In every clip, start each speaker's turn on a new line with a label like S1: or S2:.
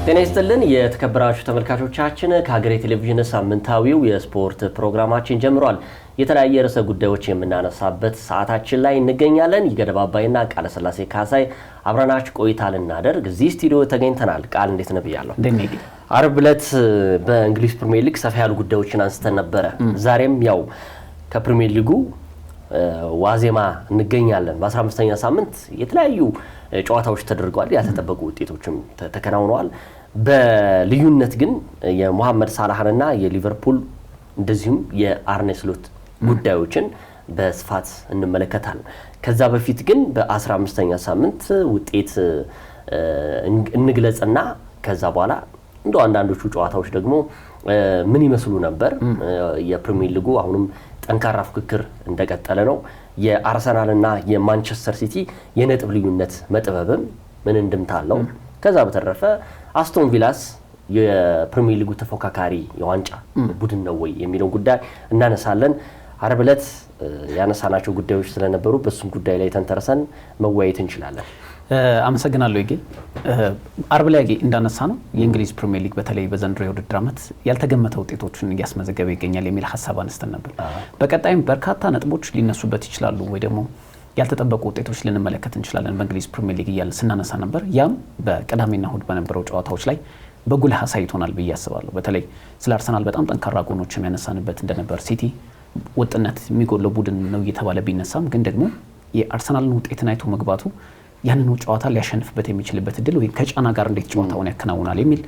S1: ጤና ይስጥልን የተከበራችሁ ተመልካቾቻችን ከሀገሬ ቴሌቪዥን ሳምንታዊው የስፖርት ፕሮግራማችን ጀምሯል። የተለያየ ርዕሰ ጉዳዮች የምናነሳበት ሰዓታችን ላይ እንገኛለን። ይገደብ አባይና ቃለ ስላሴ ካሳይ አብረናችሁ ቆይታ ልናደርግ እዚህ ስቱዲዮ ተገኝተናል። ቃል እንዴት ነው ብያለሁ። አርብ ዕለት በእንግሊዝ ፕሪሚየር ሊግ ሰፋ ያሉ ጉዳዮችን አንስተን ነበረ። ዛሬም ያው ከፕሪሚየር ሊጉ ዋዜማ እንገኛለን። በ15ኛ ሳምንት የተለያዩ ጨዋታዎች ተደርገዋል። ያልተጠበቁ ውጤቶችም ተከናውነዋል። በልዩነት ግን የሙሐመድ ሳላህና የሊቨርፑል እንደዚሁም የአርኔ ስሎት ጉዳዮችን በስፋት እንመለከታለን። ከዛ በፊት ግን በ15ኛ ሳምንት ውጤት እንግለጽና ከዛ በኋላ እንደው አንዳንዶቹ ጨዋታዎች ደግሞ ምን ይመስሉ ነበር። የፕሪሚየር ሊጉ አሁንም ጠንካራ ፍክክር እንደቀጠለ ነው። የአርሰናልና የማንቸስተር ሲቲ የነጥብ ልዩነት መጥበብም ምን እንድምታለው። ከዛ በተረፈ አስቶን ቪላስ የፕሪሚየር ሊጉ ተፎካካሪ የዋንጫ ቡድን ነው ወይ የሚለው ጉዳይ እናነሳለን። አርብ ዕለት ያነሳናቸው ጉዳዮች ስለነበሩ በሱም ጉዳይ ላይ ተንተርሰን መወያየት እንችላለን።
S2: አመሰግናለሁ ይጌ። አርብ ላይ እንዳነሳ ነው የእንግሊዝ ፕሪሚየር ሊግ በተለይ በዘንድሮ የውድድር ዓመት ያልተገመተ ውጤቶችን እያስመዘገበ ይገኛል የሚል ሐሳብ አንስተን ነበር። በቀጣይም በርካታ ነጥቦች ሊነሱበት ይችላሉ ወይ ደግሞ ያልተጠበቁ ውጤቶች ልንመለከት እንችላለን በእንግሊዝ ፕሪሚየር ሊግ እያለ ስናነሳ ነበር። ያም በቅዳሜና እሁድ በነበረው ጨዋታዎች ላይ በጉልህ አሳይቶናል ብዬ አስባለሁ። በተለይ ስለ አርሰናል በጣም ጠንካራ ጎኖችም ያነሳንበት እንደነበር፣ ሲቲ ወጥነት የሚጎለው ቡድን ነው እየተባለ ቢነሳም ግን ደግሞ የአርሰናልን ውጤትን አይቶ መግባቱ ያንኑ ጨዋታ ሊያሸንፍበት የሚችልበት እድል ወይ ከጫና ጋር እንዴት ጨዋታውን ያከናውናል የሚል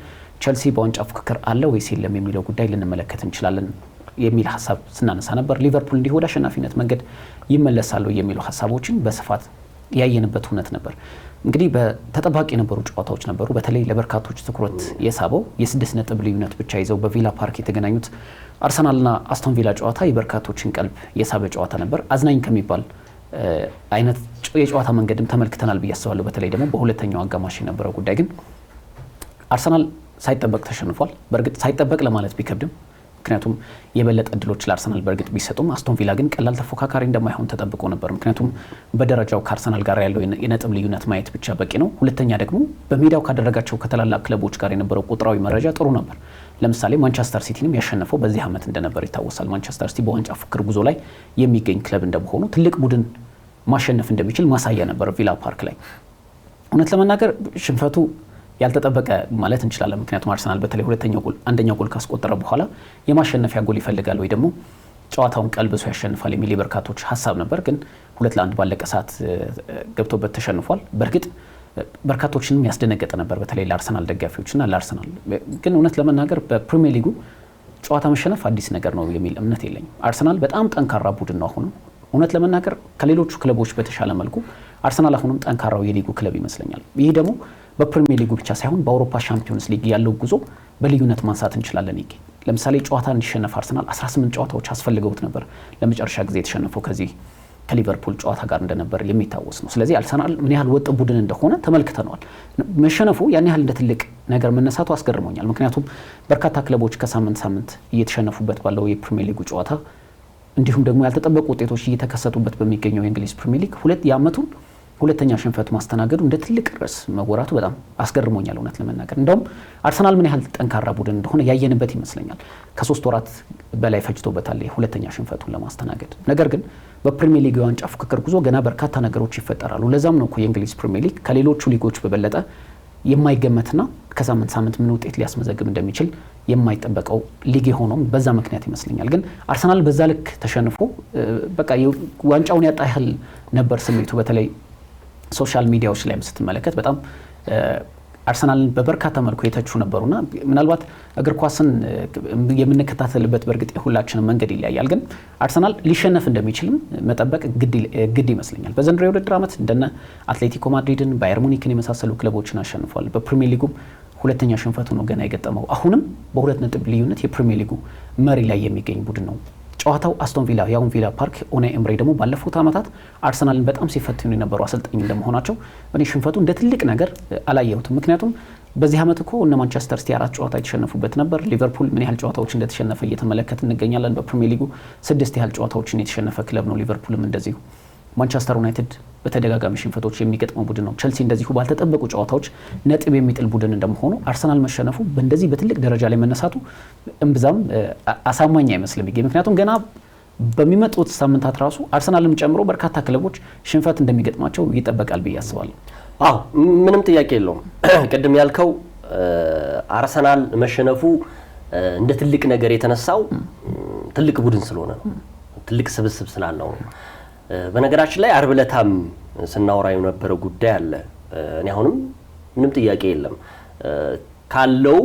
S2: ቸልሲ በዋንጫ ፍክክር አለ ወይስ የለም የሚለው ጉዳይ ልንመለከት እንችላለን የሚል ሐሳብ ስናነሳ ነበር። ሊቨርፑል እንዲሁ ወደ አሸናፊነት መንገድ ይመለሳሉ የሚሉ ሐሳቦችን በስፋት ያየንበት እውነት ነበር። እንግዲህ በተጠባቂ የነበሩ ጨዋታዎች ነበሩ። በተለይ ለበርካቶች ትኩረት የሳበው የ6 ነጥብ ልዩነት ብቻ ይዘው በቪላ ፓርክ የተገናኙት አርሰናልና አስቶን ቪላ ጨዋታ የበርካቶችን ቀልብ የሳበ ጨዋታ ነበር። አዝናኝ ከሚባል አይነት የጨዋታ መንገድም ተመልክተናል ብዬ አስባለሁ። በተለይ ደግሞ በሁለተኛው አጋማሽ የነበረው ጉዳይ ግን አርሰናል ሳይጠበቅ ተሸንፏል። በእርግጥ ሳይጠበቅ ለማለት ቢከብድም ምክንያቱም የበለጠ እድሎች ለአርሰናል በእርግጥ ቢሰጡም አስቶን ቪላ ግን ቀላል ተፎካካሪ እንደማይሆን ተጠብቆ ነበር። ምክንያቱም በደረጃው ከአርሰናል ጋር ያለው የነጥብ ልዩነት ማየት ብቻ በቂ ነው። ሁለተኛ ደግሞ በሜዳው ካደረጋቸው ከታላላቅ ክለቦች ጋር የነበረው ቁጥራዊ መረጃ ጥሩ ነበር። ለምሳሌ ማንቸስተር ሲቲንም ያሸነፈው በዚህ ዓመት እንደነበር ይታወሳል። ማንቸስተር ሲቲ በዋንጫ ፍክክር ጉዞ ላይ የሚገኝ ክለብ እንደመሆኑ ትልቅ ቡድን ማሸነፍ እንደሚችል ማሳያ ነበር ቪላ ፓርክ ላይ። እውነት ለመናገር ሽንፈቱ ያልተጠበቀ ማለት እንችላለን። ምክንያቱም አርሰናል በተለይ አንደኛው ጎል ካስቆጠረ በኋላ የማሸነፊያ ጎል ይፈልጋል ወይ ደግሞ ጨዋታውን ቀልብሶ ያሸንፋል የሚል የበርካቶች ሀሳብ ነበር። ግን 2-1 ባለቀ ሰዓት ገብቶበት ተሸንፏል። በእርግጥ በርካቶችንም ያስደነገጠ ነበር በተለይ ለአርሰናል ደጋፊዎችና ለአርሰናል። ግን እውነት ለመናገር በፕሪሚየር ሊጉ ጨዋታ መሸነፍ አዲስ ነገር ነው የሚል እምነት የለኝም። አርሰናል በጣም ጠንካራ ቡድን ነው። አሁንም እውነት ለመናገር ከሌሎቹ ክለቦች በተሻለ መልኩ አርሰናል አሁንም ጠንካራው የሊጉ ክለብ ይመስለኛል። ይህ ደግሞ በፕሪሚየር ሊጉ ብቻ ሳይሆን በአውሮፓ ሻምፒዮንስ ሊግ ያለው ጉዞ በልዩነት ማንሳት እንችላለን። ይሄ ለምሳሌ ጨዋታ እንዲሸነፍ አርሰናል 18 ጨዋታዎች አስፈልገውት ነበር ለመጨረሻ ጊዜ የተሸነፈው ከዚህ ከሊቨርፑል ጨዋታ ጋር እንደነበር የሚታወስ ነው። ስለዚህ አርሰናል ምን ያህል ወጥ ቡድን እንደሆነ ተመልክተናል። መሸነፉ ያን ያህል እንደ ትልቅ ነገር መነሳቱ አስገርሞኛል። ምክንያቱም በርካታ ክለቦች ከሳምንት ሳምንት እየተሸነፉበት ባለው የፕሪሚየር ሊጉ ጨዋታ እንዲሁም ደግሞ ያልተጠበቁ ውጤቶች እየተከሰቱበት በሚገኘው የእንግሊዝ ፕሪሚየር ሊግ የዓመቱን ሁለተኛ ሽንፈት ማስተናገዱ እንደ ትልቅ ርዕስ መወራቱ በጣም አስገርሞኛል። እውነት ለመናገር እንደውም አርሰናል ምን ያህል ጠንካራ ቡድን እንደሆነ ያየንበት ይመስለኛል። ከ3 ወራት በላይ ፈጅቶበታል የሁለተኛ ሽንፈቱን ለማስተናገድ። ነገር ግን በፕሪሚየር ሊግ የዋንጫ ፍክክር ጉዞ ገና በርካታ ነገሮች ይፈጠራሉ። ለዛም ነው የእንግሊዝ ፕሪሚየር ሊግ ከሌሎቹ ሊጎች በበለጠ የማይገመትና ከሳምንት ሳምንት ምን ውጤት ሊያስመዘግብ እንደሚችል የማይጠበቀው ሊግ የሆነው በዛ ምክንያት ይመስለኛል። ግን አርሰናል በዛ ልክ ተሸንፎ በቃ ዋንጫውን ያጣ ያህል ነበር ስሜቱ። በተለይ ሶሻል ሚዲያዎች ላይ ስትመለከት በጣም አርሰናልን በበርካታ መልኩ የተቹ ነበሩና ምናልባት እግር ኳስን የምንከታተልበት በእርግጥ የሁላችንም መንገድ ይለያያል። ግን አርሰናል ሊሸነፍ እንደሚችልም መጠበቅ ግድ ይመስለኛል። በዘንድሮ የውድድር ዓመት እንደነ አትሌቲኮ ማድሪድን፣ ባየር ሙኒክን የመሳሰሉ ክለቦችን አሸንፏል። በፕሪሚየር ሊጉም ሁለተኛ ሽንፈቱ ነው ገና የገጠመው። አሁንም በ2 ነጥብ ልዩነት የፕሪሚየር ሊጉ መሪ ላይ የሚገኝ ቡድን ነው። ጨዋታው አስቶን ቪላ ያውን ቪላ ፓርክ ኡናይ ኤምሬ ደግሞ ባለፉት ዓመታት አርሰናልን በጣም ሲፈትኑ የነበሩ አሰልጣኝ እንደመሆናቸው እኔ ሽንፈቱ እንደ ትልቅ ነገር አላየሁትም። ምክንያቱም በዚህ ዓመት እኮ እነ ማንቸስተር ሲቲ 4 ጨዋታ የተሸነፉበት ነበር። ሊቨርፑል ምን ያህል ጨዋታዎች እንደተሸነፈ እየተመለከትን እንገኛለን። በፕሪሚየር ሊጉ 6 ያህል ጨዋታዎችን የተሸነፈ ክለብ ነው። ሊቨርፑልም እንደዚሁ ማንቸስተር ዩናይትድ በተደጋጋሚ ሽንፈቶች የሚገጥመው ቡድን ነው። ቸልሲ እንደዚሁ ባልተጠበቁ ጨዋታዎች ነጥብ የሚጥል ቡድን እንደመሆኑ አርሰናል መሸነፉ በእንደዚህ በትልቅ ደረጃ ላይ መነሳቱ እምብዛም አሳማኝ አይመስልም። ምክንያቱም ገና በሚመጡት ሳምንታት ራሱ አርሰናልም ጨምሮ በርካታ ክለቦች ሽንፈት እንደሚገጥማቸው ይጠበቃል ብዬ አስባለሁ።
S1: አዎ ምንም ጥያቄ የለውም። ቅድም ያልከው አርሰናል መሸነፉ እንደ ትልቅ ነገር የተነሳው ትልቅ ቡድን ስለሆነ ነው፣ ትልቅ ስብስብ ስላለው ነው። በነገራችን ላይ አርብ ዕለታም ስናወራ የነበረው ጉዳይ አለ። እኔ አሁንም ምንም ጥያቄ የለም ካለው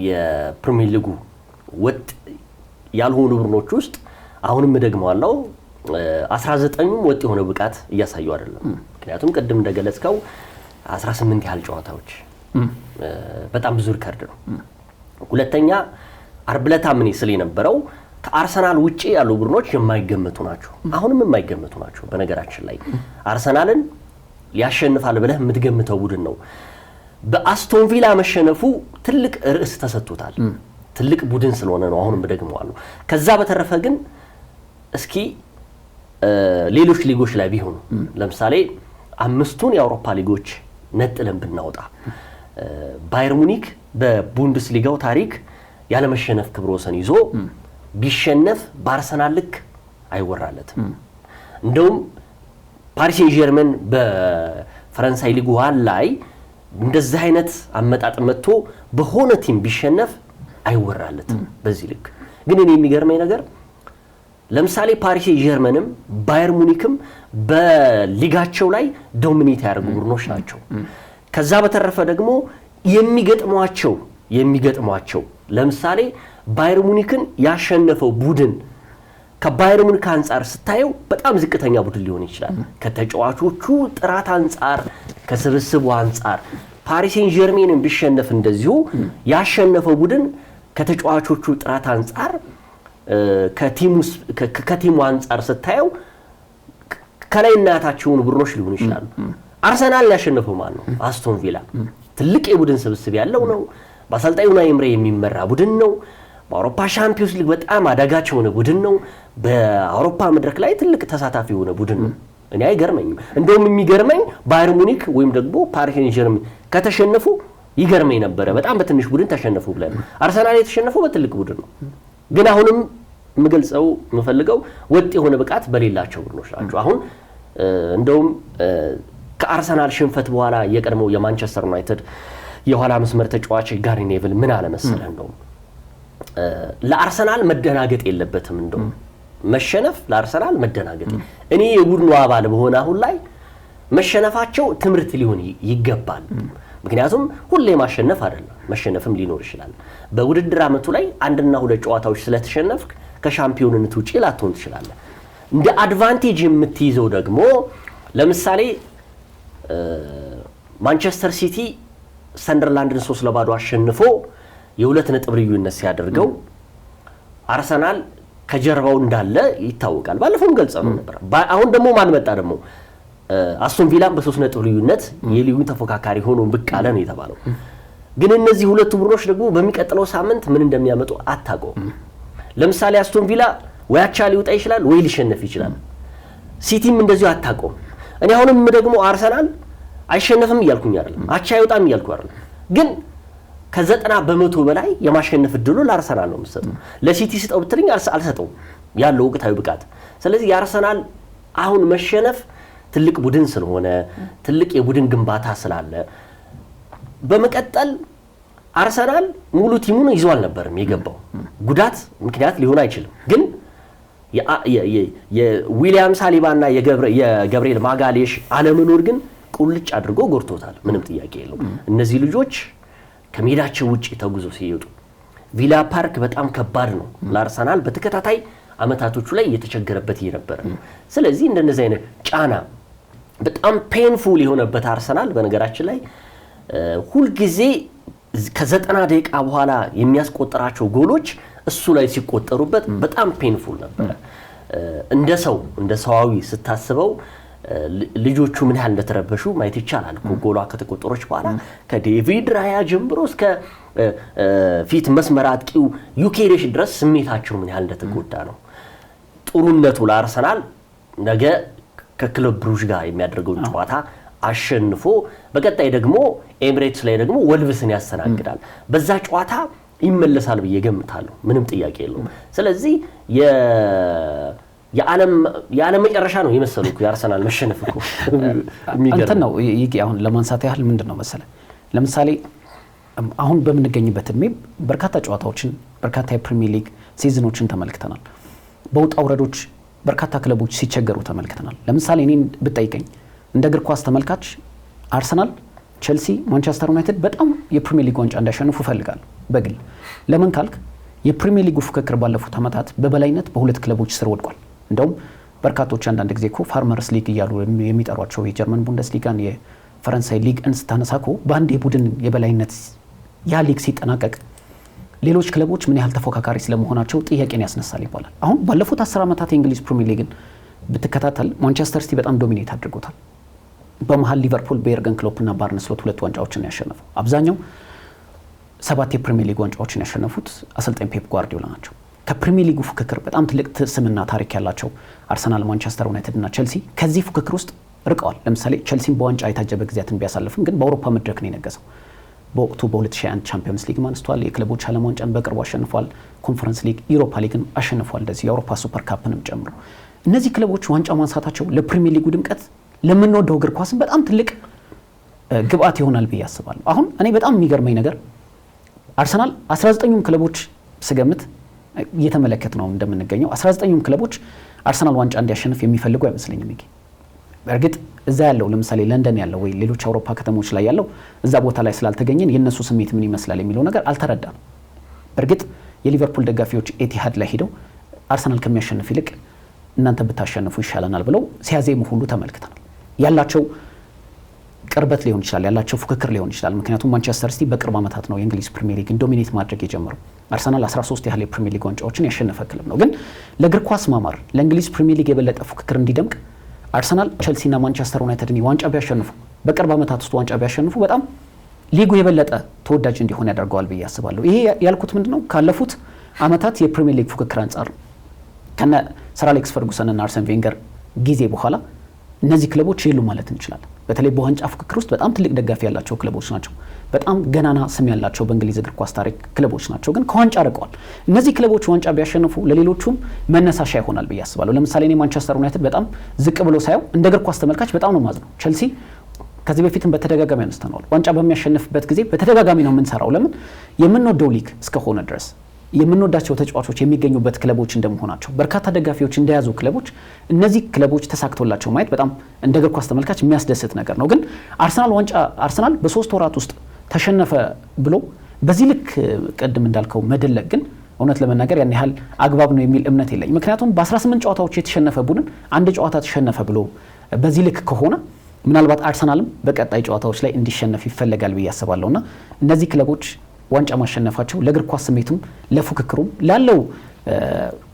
S1: የፕሪሚየር ሊጉ ወጥ ያልሆኑ ቡድኖች ውስጥ አሁንም ደግመዋለሁ 19ኙም ወጥ የሆነ ብቃት እያሳዩ አይደለም። ምክንያቱም ቅድም እንደገለጽከው 18 ያህል ጨዋታዎች በጣም ብዙ ሪከርድ ነው። ሁለተኛ አርብ ዕለታም ምን ስለ የነበረው ከአርሰናል ውጪ ያሉ ቡድኖች የማይገመቱ ናቸው። አሁንም የማይገመቱ ናቸው። በነገራችን ላይ አርሰናልን ሊያሸንፋል ብለህ የምትገምተው ቡድን ነው። በአስቶን ቪላ መሸነፉ ትልቅ ርዕስ ተሰጥቶታል። ትልቅ ቡድን ስለሆነ ነው። አሁንም ደግመዋለሁ። ከዛ በተረፈ ግን እስኪ ሌሎች ሊጎች ላይ ቢሆኑ ለምሳሌ 5ቱን የአውሮፓ ሊጎች ነጥለን ብናወጣ ባየር ሙኒክ በቡንደስሊጋው ታሪክ ያለ መሸነፍ ክብረ ወሰን ይዞ ቢሸነፍ በአርሰናል ልክ አይወራለትም። እንደውም ፓሪስ ሴን-ዠርመን በፈረንሳይ ሊግ 1 ላይ እንደዚህ አይነት አመጣጥ መጥቶ በሆነ ቲም ቢሸነፍ አይወራለትም በዚህ ልክ። ግን እኔ የሚገርመኝ ነገር ለምሳሌ ፓሪስ ሴን-ዠርመንም ባየር ሙኒክም በሊጋቸው ላይ ዶሚኔት ያደርጉ ቡድኖች ናቸው። ከዛ በተረፈ ደግሞ የሚገጥሟቸው ለምሳሌ ባየር ሙኒክን ያሸነፈው ቡድን ከባየር ሙኒክ አንፃር ስታየው በጣም ዝቅተኛ ቡድን ሊሆን ይችላል። ከተጫዋቾቹ ጥራት አንፃር፣ ከስብስቡ አንፃር ፓሪስ ሴን-ዠርሜንን ቢሸነፍ እንደዚሁ ያሸነፈው ቡድን ከተጫዋቾቹ ጥራት አንፃር ከቲሙ አንፃር ስታየው ከላይ እናታቸውን ቡድኖች ሊሆኑ ይችላሉ። አርሰናል ያሸነፈው ማን ነው? አስቶን ቪላ ትልቅ የቡድን ስብስብ ያለው ነው። በአሰልጣኝ ኡናይ ኤምሬ የሚመራ ቡድን ነው። በአውሮፓ ሻምፒዮንስ ሊግ በጣም አዳጋች የሆነ ቡድን ነው። በአውሮፓ መድረክ ላይ ትልቅ ተሳታፊ የሆነ ቡድን ነው። እኔ አይገርመኝም። እንደውም የሚገርመኝ ባየር ሙኒክ ወይም ደግሞ ፓሪስ ሴን-ዠርሜን ከተሸነፉ ይገርመኝ ነበረ። በጣም በትንሽ ቡድን ተሸነፉ ብለን አርሰናል የተሸነፈው በትልቅ ቡድን ነው። ግን አሁንም የምገልጸው የምፈልገው ወጥ የሆነ ብቃት በሌላቸው ቡድኖች ናቸው። አሁን እንደውም ከአርሰናል ሽንፈት በኋላ የቀድሞው የማንቸስተር ዩናይትድ የኋላ መስመር ተጫዋች ጋሪ ኔቭል ምን አለ መሰለህ፣ እንደውም ለአርሰናል መደናገጥ የለበትም። እንደውም መሸነፍ ለአርሰናል መደናገጥ እኔ የቡድኑ አባል በሆነ አሁን ላይ መሸነፋቸው ትምህርት ሊሆን ይገባል። ምክንያቱም ሁሌ ማሸነፍ አይደለም፣ መሸነፍም ሊኖር ይችላል። በውድድር ዓመቱ ላይ 1 እና 2 ጨዋታዎች ስለተሸነፍክ ከሻምፒዮንነት ውጪ ላትሆን ትችላለህ። እንደ አድቫንቴጅ የምትይዘው ደግሞ ለምሳሌ ማንቸስተር ሲቲ ሰንደርላንድን 3-0 አሸንፎ የ2 ነጥብ ልዩነት ሲያደርገው አርሰናል ከጀርባው እንዳለ ይታወቃል። ባለፈውም ገልጸው ነበር። አሁን ደግሞ ማን መጣ ደግሞ አስቶን ቪላን በ3 ነጥብ ልዩነት የሊጉ ተፎካካሪ ሆኖ ብቅ አለ ነው የተባለው። ግን እነዚህ ሁለቱ ቡድኖች ደግሞ በሚቀጥለው ሳምንት ምን እንደሚያመጡ አታውቀውም። ለምሳሌ አስቶን ቪላ ወይ አቻ ሊወጣ ይችላል ወይ ሊሸነፍ ይችላል። ሲቲም እንደዚሁ አታውቀውም። እኔ አሁንም ደግሞ አርሰናል አይሸነፍም እያልኩኝ አይደለም፣ አቻ አይወጣም እያልኩ አይደለም። ግን ከ90% በላይ የማሸነፍ እድሉ ለአርሰናል ነው የምሰጠው። ለሲቲ ስጠው ብትልኝ አልሰጠውም ያለው ወቅታዊ ብቃት። ስለዚህ የአርሰናል አሁን መሸነፍ ትልቅ ቡድን ስለሆነ ትልቅ የቡድን ግንባታ ስላለ በመቀጠል አርሰናል ሙሉ ቲሙን ይዞ አልነበርም የገባው። ጉዳት ምክንያት ሊሆን አይችልም። ግን የዊሊያም ሳሊባና የገብርኤል ማጋሌሽ አለመኖር ግን ቁልጭ አድርጎ ጎርቶታል። ምንም ጥያቄ የለው። እነዚህ ልጆች ከሜዳቸው ውጪ ተጉዞ ሲሄዱ ቪላ ፓርክ በጣም ከባድ ነው ለአርሰናል በተከታታይ አመታቶቹ ላይ የተቸገረበት የነበረ ነው። ስለዚህ እንደነዚህ አይነት ጫና በጣም ፔንፉል የሆነበት አርሰናል በነገራችን ላይ ሁሉ ጊዜ ከ90 ደቂቃ በኋላ የሚያስቆጥራቸው ጎሎች እሱ ላይ ሲቆጠሩበት በጣም ፔንፉል ነበር። እንደ ሰዋዊ ስታስበው ልጆቹ ምን ያህል እንደተረበሹ ማየት ይቻላል። ጎሏ ከተቆጠረች በኋላ ከዴቪድ ራያ ጀምሮ እስከ ፊት መስመር አጥቂው ዩኬሬሽ ድረስ ስሜታቸው ምን ያህል እንደተጎዳ ነው። ጥሩነቱ ለአርሰናል ነገ ከክለብ ብሩዥ ጋር የሚያደርገው ጨዋታ አሸንፎ በቀጣይ ደግሞ ኤሚሬትስ ላይ ደግሞ ወልቭስን ያስተናግዳል። በዛ ጨዋታ ይመለሳል ብዬ ገምታለሁ። ምንም ጥያቄ የለውም። ስለዚህ የዓለም መጨረሻ ነው የመሰለው የአርሰናል መሸነፍ እኮ
S2: እንትን ነው። አሁን ለማንሳት ያህል ምንድነው መሰለ ለምሳሌ አሁን በምንገኝበት እድሜ በርካታ ጨዋታዎችን በርካታ የፕሪሚየር ሊግ ሲዝኖችን ተመልክተናል። በውጣ ውረዶች በርካታ ክለቦች ሲቸገሩ ተመልክተናል። ለምሳሌ እኔን ብጠይቀኝ እንደ እግር ኳስ ተመልካች አርሰናል፣ ቼልሲ፣ ማንቸስተር ዩናይትድ በጣም የፕሪሚየር ሊግ ዋንጫ እንዲያሸንፉ እፈልጋለሁ በግል። ለምን ካልክ የፕሪሚየር ሊጉ ፍክክር ባለፉት ዓመታት በበላይነት በሁለት ክለቦች ስር ወድቋል። እንደውም በርካቶች አንዳንድ ጊዜ እኮ ፋርመርስ ሊግ እያሉ የሚጠሯቸው የጀርመን ቡንደስሊጋን የፈረንሳይ ሊግ እንስታነሳ እኮ በአንድ የቡድን የበላይነት ያ ሊግ ሲጠናቀቅ ሌሎች ክለቦች ምን ያህል ተፎካካሪ ስለመሆናቸው ጥያቄን ያስነሳል ይባላል። አሁን ባለፉት 10 ዓመታት የእንግሊዝ ፕሪሚየር ሊግን ብትከታተል ማንቸስተር ሲቲ በጣም ዶሚኔት አድርጎታል። በመሃል ሊቨርፑል በኤርገን ክሎፕ እና በአርነ ስሎት 2 ዋንጫዎችን ያሸነፈው። አብዛኛው 7 የፕሪሚየር ሊግ ዋንጫዎችን ያሸነፉት አሰልጣኝ ፔፕ ጓርዲዮላ ናቸው። ከፕሪሚየር ሊጉ ፍክክር በጣም ትልቅ ስምና ታሪክ ያላቸው አርሰናል፣ ማንቸስተር ዩናይትድ እና ቼልሲ ከዚህ ፍክክር ውስጥ ርቀዋል። ለምሳሌ ቼልሲን በዋንጫ የታጀበ ጊዜያትን ቢያሳልፍም ግን በአውሮፓ መድረክ ነው የነገሰው። በወቅቱ በ2021 ቻምፒየንስ ሊግ አንስቷል። የክለቦች ዓለም ዋንጫን በቅርቡ አሸንፏል። ኮንፈረንስ ሊግ፣ ዩሮፓ ሊግን አሸንፏል። እንደዚህ የአውሮፓ ሱፐር ካፕንም ጨምሮ እነዚህ ክለቦች ዋንጫ ማንሳታቸው ለፕሪሚየር ሊጉ ድምቀት ለምንወደው እግር ኳስን በጣም ትልቅ ግብአት ይሆናል ብዬ አስባለሁ። አሁን እኔ በጣም የሚገርመኝ ነገር አርሰናል 19ኙም ክለቦች ስገምት እየተመለከት ነው እንደምንገኘው 19ኙም ክለቦች አርሰናል ዋንጫ እንዲያሸንፍ የሚፈልጉ አይመስለኝም። እርግጥ እዛ ያለው ለምሳሌ ለንደን ያለው ወይ ሌሎች አውሮፓ ከተሞች ላይ ያለው እዛ ቦታ ላይ ስላልተገኘን የነሱ ስሜት ምን ይመስላል የሚለው ነገር አልተረዳም። እርግጥ የሊቨርፑል ደጋፊዎች ኤቲሃድ ላይ ሄደው አርሰናል ከሚያሸንፍ ይልቅ እናንተ ብታሸንፉ ይሻለናል ብለው ሲያዜሙ ሁሉ ተመልክተናል። ያላቸው ቅርበት ሊሆን ይችላል፣ ያላቸው ፉክክር ሊሆን ይችላል። ምክንያቱም ማንቸስተር ሲቲ በቅርብ ዓመታት ነው የእንግሊዝ ፕሪሚየር ሊግን ዶሚኔት ማድረግ የጀመረው። አርሰናል 13 ያህል የፕሪሚየር ሊግ ዋንጫዎችን ያሸነፈ ክለብ ነው። ግን ለእግር ኳስ ማማር ለእንግሊዝ ፕሪሚየር ሊግ የበለጠ ፉክክር እንዲደምቅ አርሰናል፣ ቼልሲ እና ማንቸስተር ዩናይትድን ዋንጫ ቢያሸንፉ በቅርብ ዓመታት ውስጥ ዋንጫ ቢያሸንፉ በጣም ሊጉ የበለጠ ተወዳጅ እንዲሆን ያደርገዋል ብዬ አስባለሁ። ይሄ ያልኩት ምንድነው ካለፉት ዓመታት የፕሪሚየር ሊግ ፉክክር አንጻር ከነ ሰር አሌክስ ፈርጉሰን እና አርሰን ቬንገር ጊዜ በኋላ እነዚህ ክለቦች የሉ ማለት እንችላለን። በተለይ በዋንጫ ፉክክር ውስጥ በጣም ትልቅ ደጋፊ ያላቸው ክለቦች ናቸው። በጣም ገናና ስም ያላቸው በእንግሊዝ እግር ኳስ ታሪክ ክለቦች ናቸው። ግን ከዋንጫ ርቀዋል። እነዚህ ክለቦች ዋንጫ ቢያሸንፉ ለሌሎቹም መነሳሻ ይሆናል ብዬ አስባለሁ። ለምሳሌ እኔ ማንቸስተር ዩናይትድ በጣም ዝቅ ብሎ ሳየው እንደ እግር ኳስ ተመልካች በጣም ነው ማዝነው። ቼልሲ ከዚህ በፊትም በተደጋጋሚ ያነስተነዋል። ዋንጫ በሚያሸንፍበት ጊዜ በተደጋጋሚ ነው የምንሰራው። ለምን የምንወደው ሊግ እስከሆነ ድረስ የምንወዳቸው ተጫዋቾች የሚገኙበት ክለቦች እንደመሆናቸው በርካታ ደጋፊዎች እንደያዙ ክለቦች እነዚህ ክለቦች ተሳክቶላቸው ማየት በጣም እንደ እግር ኳስ ተመልካች የሚያስደስት ነገር ነው። ግን አርሰናል በ3 ወራት ውስጥ ተሸነፈ ብሎ በዚህ ልክ ቅድም እንዳልከው መደለቅ ግን እውነት ለመናገር ያን ያህል አግባብ ነው የሚል እምነት የለኝም። ምክንያቱም በ18 ጨዋታዎች የተሸነፈ ቡድን አንድ ጨዋታ ተሸነፈ ብሎ በዚህ ልክ ከሆነ ምናልባት አርሰናልም በቀጣይ ጨዋታዎች ላይ እንዲሸነፍ ይፈልጋል ብዬ አስባለሁና እነዚህ ክለቦች ዋንጫ ማሸነፋቸው ለእግር ኳስ ስሜቱም ለፉክክሩም ላለው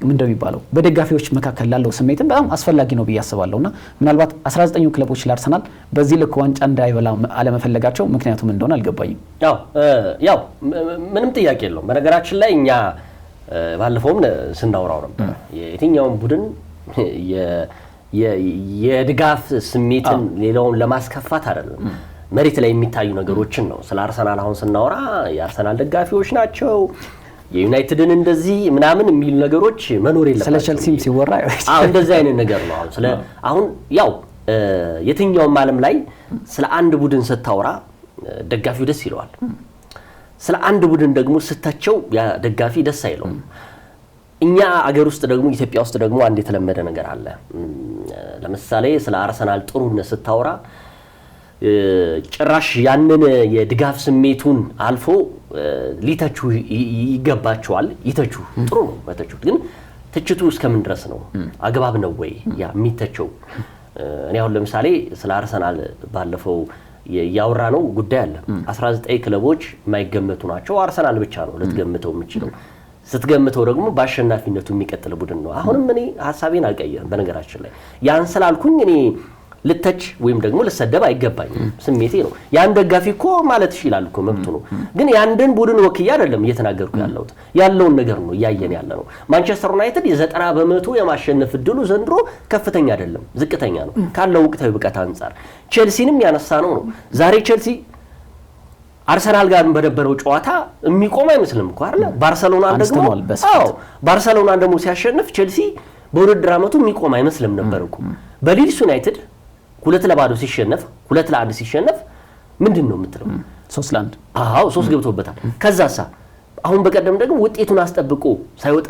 S2: ምንድነው የሚባለው በደጋፊዎች መካከል ላለው ስሜትም በጣም አስፈላጊ ነው ብዬ አስባለሁና ምናልባት 19 ክለቦች ለአርሰናል በዚህ ልክ ዋንጫ እንዳይበላ አለመፈለጋቸው ምክንያቱም እንደሆነ አልገባኝም።
S1: ያው ምንም ጥያቄ የለውም። በነገራችን ላይ እኛ ባለፈውም ስናወራው ነበር የትኛውም ቡድን የድጋፍ ስሜትን ሌላውን ለማስከፋት አይደለም መሬት ላይ የሚታዩ ነገሮችን ነው። ስለ አርሰናል አሁን ስናወራ የአርሰናል ደጋፊዎች ናቸው የዩናይትድን እንደዚህ ምናምን የሚሉ ነገሮች መኖር የለባቸው።
S2: ስለ ቼልሲም ሲወራ
S1: እንደዚህ አይነት ነገር ነው። አሁን ያው የትኛውም ዓለም ላይ ስለ አንድ ቡድን ስታወራ ደጋፊው ደስ ይለዋል። ስለ አንድ ቡድን ደግሞ ስታቸው ያ ደጋፊ ደስ አይለውም። እኛ አገር ውስጥ ደግሞ ኢትዮጵያ ውስጥ ደግሞ አንድ የተለመደ ነገር አለ። ለምሳሌ ስለ አርሰናል ጥሩነት ስታወራ ጭራሽ ያንን የድጋፍ ስሜቱን አልፎ ሊተቹ ይገባቸዋል። ይተቹ ጥሩ ነው በተቹት፣ ግን ትችቱ እስከምን ድረስ ነው? አግባብ ነው ወይ ያ የሚተቸው? እኔ አሁን ለምሳሌ ስለ አርሰናል ባለፈው ያወራ ነው ጉዳይ አለ። 19 ክለቦች የማይገመቱ ናቸው። አርሰናል ብቻ ነው ልትገምተው የምችለው። ስትገምተው ደግሞ በአሸናፊነቱ የሚቀጥል ቡድን ነው። አሁንም እኔ ሐሳቤን አልቀየርም። በነገራችን ላይ ያን ስላልኩኝ እኔ ልተች ወይም ደግሞ ልሰደብ አይገባኝም ስሜቴ ነው ያን ደጋፊ እኮ ማለት ይችላል እኮ መብቱ ነው ግን ያንደን ቡድን ወክያ አይደለም እየተናገርኩ ያለውን ነገር ነው ያየን ያለው ማንቸስተር ዩናይትድ የ90% የማሸነፍ እድሉ ዘንድሮ ከፍተኛ አይደለም ዝቅተኛ ነው ካለው ወቅታዊ ብቃት አንፃር ቼልሲንም ያነሳ ነው ዛሬ ቼልሲ አርሰናል ጋር በነበረው ጨዋታ የሚቆም አይመስልም እኮ አይደል ባርሰሎና ደግሞ ሲያሸንፍ ቼልሲ በውድድር አመቱ የሚቆም አይመስልም ነበር እኮ በሊድስ ዩናይትድ 2-0 ሲሸነፍ 2-1 ሲሸነፍ ምንድነው የምትለው
S2: 3-1
S1: 3 ገብቶበታል ከዛሳ አሁን በቀደም ደግሞ ውጤቱን አስጠብቆ ሳይወጣ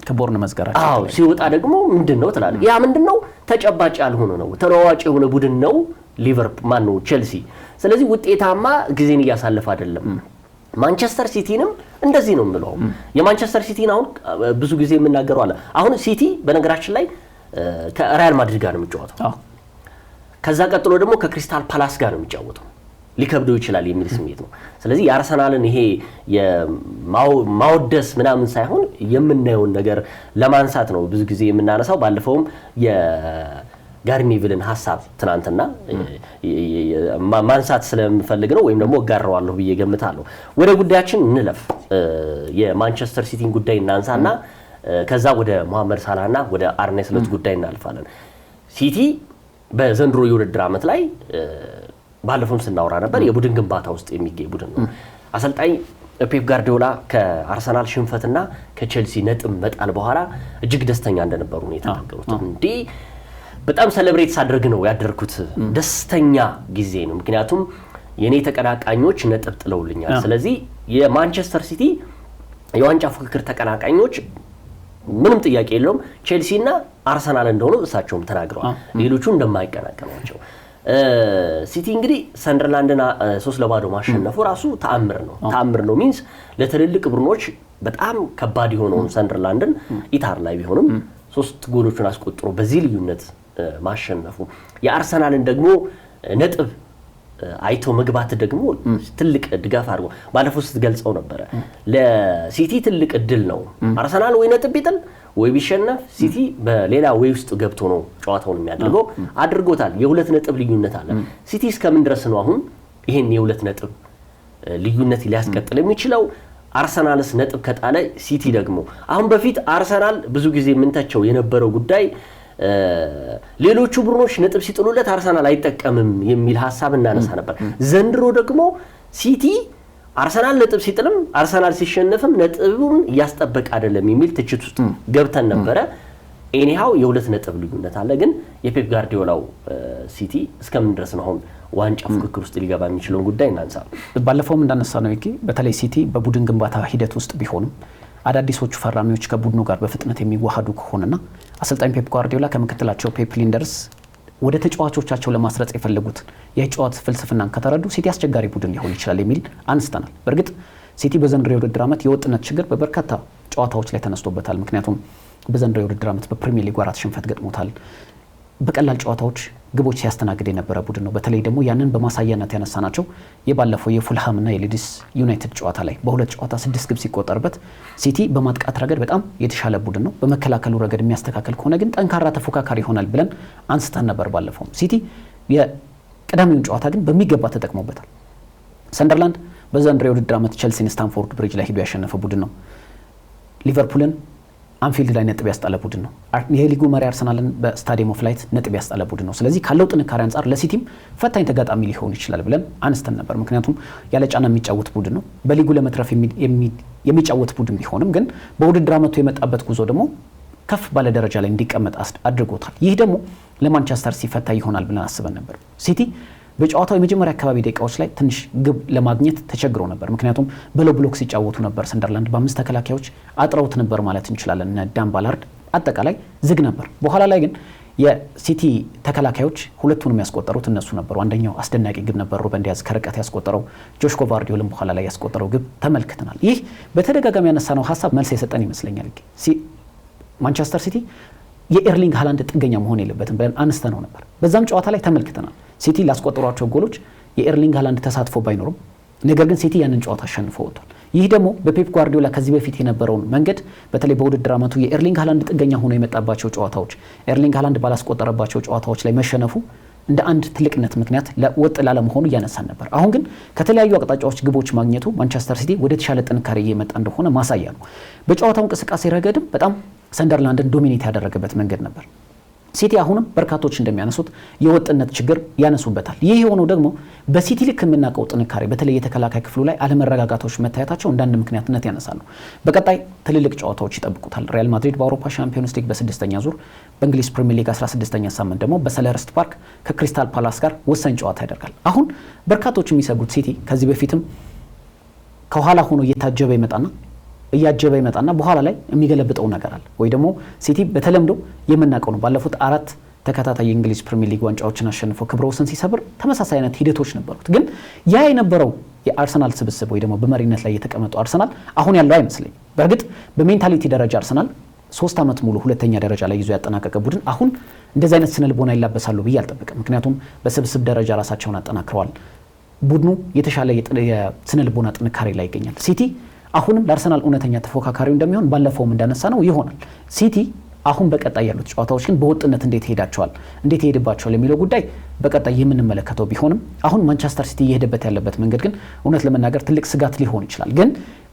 S2: ከቦርን መዝገራቸው
S1: ሲወጣ ደግሞ ምንድነው ትላለህ ያ ምንድነው ተጨባጭ ያልሆነ ነው ተለዋዋጭ የሆነ ቡድን ነው ሊቨርፑል ማን ነው ቼልሲ ስለዚህ ውጤታማ ጊዜን ያሳለፈ አይደለም ማንቸስተር ሲቲንም እንደዚህ ነው የምለው የማንቸስተር ሲቲን አሁን ብዙ ጊዜ የምናገረው አለ አሁን ሲቲ በነገራችን ላይ ከሪያል ማድሪድ ጋር ነው የሚጫወተው ከዛ ቀጥሎ ደግሞ ከክሪስታል ፓላስ ጋር ነው የሚጫወተው ሊከብደው ይችላል የሚል ስሜት ነው ስለዚህ የአርሰናልን ይሄ የማውደስ ምናምን ሳይሆን የምናየውን ነገር ለማንሳት ነው ብዙ ጊዜ የምናነሳው ባለፈውም ጋርኒቪልን ሐሳብ ትናንትና ማንሳት ስለምፈልግ ነው ወይም ደግሞ ጋራዋለሁ ብዬ ገምታለሁ ወደ ጉዳያችን እንለፍ የማንቸስተር ሲቲን ጉዳይ እናንሳና ከዛ ወደ መሐመድ ሳላህና ወደ አርኔ ስሎት ጉዳይ እናልፋለን ሲቲ በዘንድሮ የውድድር አመት ላይ ባለፈውም ስናወራ ነበር የቡድን ግንባታ ውስጥ የሚገኝ ቡድን ነው አሰልጣኝ ፔፕ ጋርዲዮላ ከአርሰናል ሽንፈትና ከቼልሲ ነጥብ መጣል በኋላ እጅግ ደስተኛ እንደነበሩ ነው የተናገሩት እንዴ በጣም ሴሌብሬት ሳደርግ ነው ያደርኩት ደስተኛ ጊዜ ነው ምክንያቱም የኔ ተቀናቃኞች ነጥብ ጥለውልኛል ስለዚህ የማንቸስተር ሲቲ የዋንጫ ፍክክር ተቀናቃኞች ምንም ጥያቄ የለውም ቼልሲና አርሰናል እንደሆኑ እሳቸውም ተናግረዋል ሌሎቹ እንደማይቀናቀናቸው ሲቲ እንግዲህ ሰንደርላንድና 3-0 ማሸነፉ ራሱ ተአምር ነው ሚንስ ለትልልቅ ቡድኖች በጣም ከባድ የሆነውን ሰንደርላንድን ኢታር ላይ ቢሆንም 3 ጎሎችን አስቆጥሮ በዚህ ልዩነት ማሸነፉ የአርሰናልን ደግሞ ነጥብ አይቶ መግባት ደግሞ ትልቅ ድጋፍ አድርጎ ባለፈው ስትገልጸው ነበር ለሲቲ ትልቅ እድል ነው አርሰናል ወይ ነጥብ ቢጥል ወይ ቢሸነፍ ሲቲ በሌላ ወይ ውስጥ ገብቶ ነው ጨዋታውን የሚያደርገው አድርጎታል የሁለት ነጥብ ልዩነት አለ ሲቲ እስከምን ድረስ ነው አሁን ይሄን የሁለት ነጥብ ልዩነት ሊያስቀጥል የሚችለው አርሰናልስ ነጥብ ከጣለ ሲቲ ደግሞ አሁን በፊት አርሰናል ብዙ ጊዜ ምንተቸው የነበረው ጉዳይ ሌሎቹ ቡድኖች ነጥብ ሲጥሉለት አርሰናል አይጠቀምም የሚል ሐሳብ እናነሳ ነበር ዘንድሮ ደግሞ ሲቲ አርሰናል ነጥብ ሲጥልም አርሰናል ሲሸነፍም ነጥቡን ያስጠበቅ አይደለም የሚል ትችት ውስጥ ገብተን ነበር ኤኒሃው የሁለት ነጥብ ልዩነት አለ ግን የፔፕ ጋርዲዮላው ሲቲ እስከምን ድረስ ነው አሁን ዋንጫ ፍክክር ውስጥ ሊገባ የሚችለው ጉዳይ እናንሳ
S2: ባለፈውም እንዳነሳ ነው በተለይ ሲቲ በቡድን ግንባታ ሂደት ውስጥ ቢሆንም አዳዲሶቹ ፈራሚዎች ከቡድኑ ጋር በፍጥነት የሚዋሃዱ ከሆነና አሰልጣኝ ፔፕ ጋርዲዮላ ከምክትላቸው ፔፕ ሊንደርስ ወደ ተጫዋቾቻቸው ለማስረጽ የፈለጉት የጨዋታ ፍልስፍናን ከተረዱ ሲቲ አስቸጋሪ ቡድን ሊሆን ይችላል የሚል አንስተናል በእርግጥ ሲቲ በዘንድሮ የውድድር አመት የወጥነት ችግር በበርካታ ጨዋታዎች ላይ ተነስቶበታል ምክንያቱም በዘንድሮ የውድድር አመት በፕሪሚየር ሊግ 4 ሽንፈት ገጥሞታል በቀላል ጨዋታዎች ግቦች ሲያስተናግድ የነበረ ቡድን ነው በተለይ ደግሞ ያንን በማሳያነት ያነሳናቸው የባለፈው የፉልሃም እና የሊድስ ዩናይትድ ጨዋታ ላይ በሁለት ጨዋታ 6 ግብ ሲቆጠርበት ሲቲ በማጥቃት ረገድ በጣም የተሻለ ቡድን ነው በመከላከሉ ረገድ የሚያስተካክል ከሆነ ግን ጠንካራ ተፎካካሪ ይሆናል ብለን አንስተን ነበር ባለፈው ሲቲ የቀዳሚውን ጨዋታ ግን በሚገባ ተጠቅሞበታል ሰንደርላንድ በዘንድሮ የውድድር አመት ቼልሲን ስታንፎርድ ብሪጅ ላይ ሄዶ ያሸነፈ ቡድን ነው ሊቨርፑልን አንፊልድ ላይ ነጥብ ያስጣለ ቡድን ነው የሊጉ መሪ አርሰናልን በስታዲየም ኦፍ ላይት ነጥብ ያስጣለ ቡድን ነው ስለዚህ ካለው ጥንካሬ አንፃር ለሲቲም ፈታኝ ተጋጣሚ ሊሆን ይችላል ብለን አንስተን ነበር ምክንያቱም ያለ ጫና የሚጫወት ቡድን ነው በሊጉ ለመትረፍ የሚጫወት ቡድን ቢሆንም ግን በውድድር አመቱ የመጣበት ጉዞ ደግሞ ከፍ ባለ ደረጃ ላይ እንዲቀመጥ አድርጎታል ይህ ደግሞ ለማንቸስተር ሲፈታ ይሆናል ብለን አስበን ነበር ሲቲ በጨዋታው የመጀመሪያ አካባቢ ደቂቃዎች ላይ ትንሽ ግብ ለማግኘት ተቸግሮ ነበር ምክንያቱም በሎ ብሎክ ሲጫወቱ ነበር ሰንደርላንድ በአምስት ተከላካዮች አጥረውት ነበር ማለት እንችላለን እና ዳን ባላርድ አጠቃላይ ዝግ ነበር በኋላ ላይ ግን የሲቲ ተከላካዮች ሁለቱንም ያስቆጠሩት እነሱ ነበሩ አንደኛው አስደናቂ ግብ ነበር ሩበን ዲያዝ ከርቀት ያስቆጠረው ጆሽኮ ቫርዲዮልም በኋላ ላይ ያስቆጠረው ግብ ተመልክተናል ይህ በተደጋጋሚ ያነሳነው ሐሳብ መልስ የሰጠን ይመስለኛል ማንቸስተር ሲቲ የኤርሊንግ ሃላንድ ጥገኛ መሆን የለበትም ብለን አንስተነው ነበር በዛም ጨዋታ ላይ ተመልክተናል ሲቲ ላስቆጠሯቸው ጎሎች የኤርሊንግ ሃላንድ ተሳትፎ ባይኖርም ነገር ግን ሲቲ ያንን ጨዋታ አሸንፎ ወጥቷል ይህ ደግሞ በፔፕ ጋርዲዮላ ከዚህ በፊት የነበረውን መንገድ በተለይ በውድድር አመቱ የኤርሊንግ ሃላንድ ጥገኛ ሆኖ የመጣባቸው ጨዋታዎች ኤርሊንግ ሃላንድ ባላስቆጠረባቸው ጨዋታዎች ላይ መሸነፉ እንደ አንድ ትልቅነት ምክንያት ወጥ ላለመሆኑ እያነሳን ነበር። አሁን ግን ከተለያዩ አቅጣጫዎች ግቦች ማግኘቱ ማንቸስተር ሲቲ ወደ ተሻለ ጥንካሬ እየመጣ እንደሆነ ማሳያ ነው። በጨዋታው እንቅስቃሴ ረገድም በጣም ሰንደርላንድን ዶሚኔት ያደረገበት መንገድ ነበር። ሲቲ አሁንም በርካቶች እንደሚያነሱት የወጥነት ችግር ያነሱበታል። ይህ የሆነው ደግሞ በሲቲ ልክ የምናውቀው ጥንካሬ በተለይ የተከላካይ ክፍሉ ላይ አለመረጋጋቶች መታየታቸው እንዳንድ ምክንያትነት ያነሳሉ። በቀጣይ ትልልቅ ጨዋታዎች ይጠብቁታል። ሪያል ማድሪድ በአውሮፓ ሻምፒዮንስ ሊግ በ6ኛ ዙር፣ በእንግሊዝ ፕሪሚየር ሊግ 16ኛ ሳምንት ደግሞ በሰለርስት ፓርክ ከክሪስታል ፓላስ ጋር ወሳኝ ጨዋታ ያደርጋል። አሁን በርካቶች የሚሰጉት ሲቲ ከዚህ በፊትም ከኋላ ሆኖ እያጀበ ይመጣና በኋላ ላይ የሚገለብጠው ነገር አለ ወይ ደግሞ ሲቲ በተለምዶ የምናውቀው ነው። ባለፉት 4 ተከታታይ የእንግሊዝ ፕሪሚየር ሊግ ዋንጫዎችን አሸንፎ ክብረ ወሰን ሲሰብር ተመሳሳይ አይነት ሂደቶች ነበሩት። ግን ያ የነበረው የአርሰናል ስብስብ ወይ ደግሞ በመሪነት ላይ የተቀመጠው አርሰናል አሁን ያለው አይመስለኝም። በእርግጥ በሜንታሊቲ ደረጃ አርሰናል 3 ዓመት ሙሉ ሁለተኛ ደረጃ ላይ ይዞ ያጠናቀቀ ቡድን አሁን እንደዚህ አይነት ስነልቦና ይላበሳሉ ብዬ አልጠብቅም። ምክንያቱም በስብስብ ደረጃ ራሳቸውን አጠናክረዋል። ቡድኑ የተሻለ የስነልቦና ጥንካሬ ላይ ይገኛል። ሲቲ አሁንም ለአርሰናል እውነተኛ ተፎካካሪው እንደሚሆን ባለፈውም እንዳነሳ ነው ይሆናል። ሲቲ አሁን በቀጣይ ያሉት ጨዋታዎች ግን በወጥነት እንዴት ይሄድባቸዋል የሚለው ጉዳይ በቀጣይ የምንመለከተው ቢሆንም አሁን ማንቸስተር ሲቲ እየሄደበት ያለበት መንገድ ግን እውነት ለመናገር ትልቅ ስጋት ሊሆን ይችላል። ግን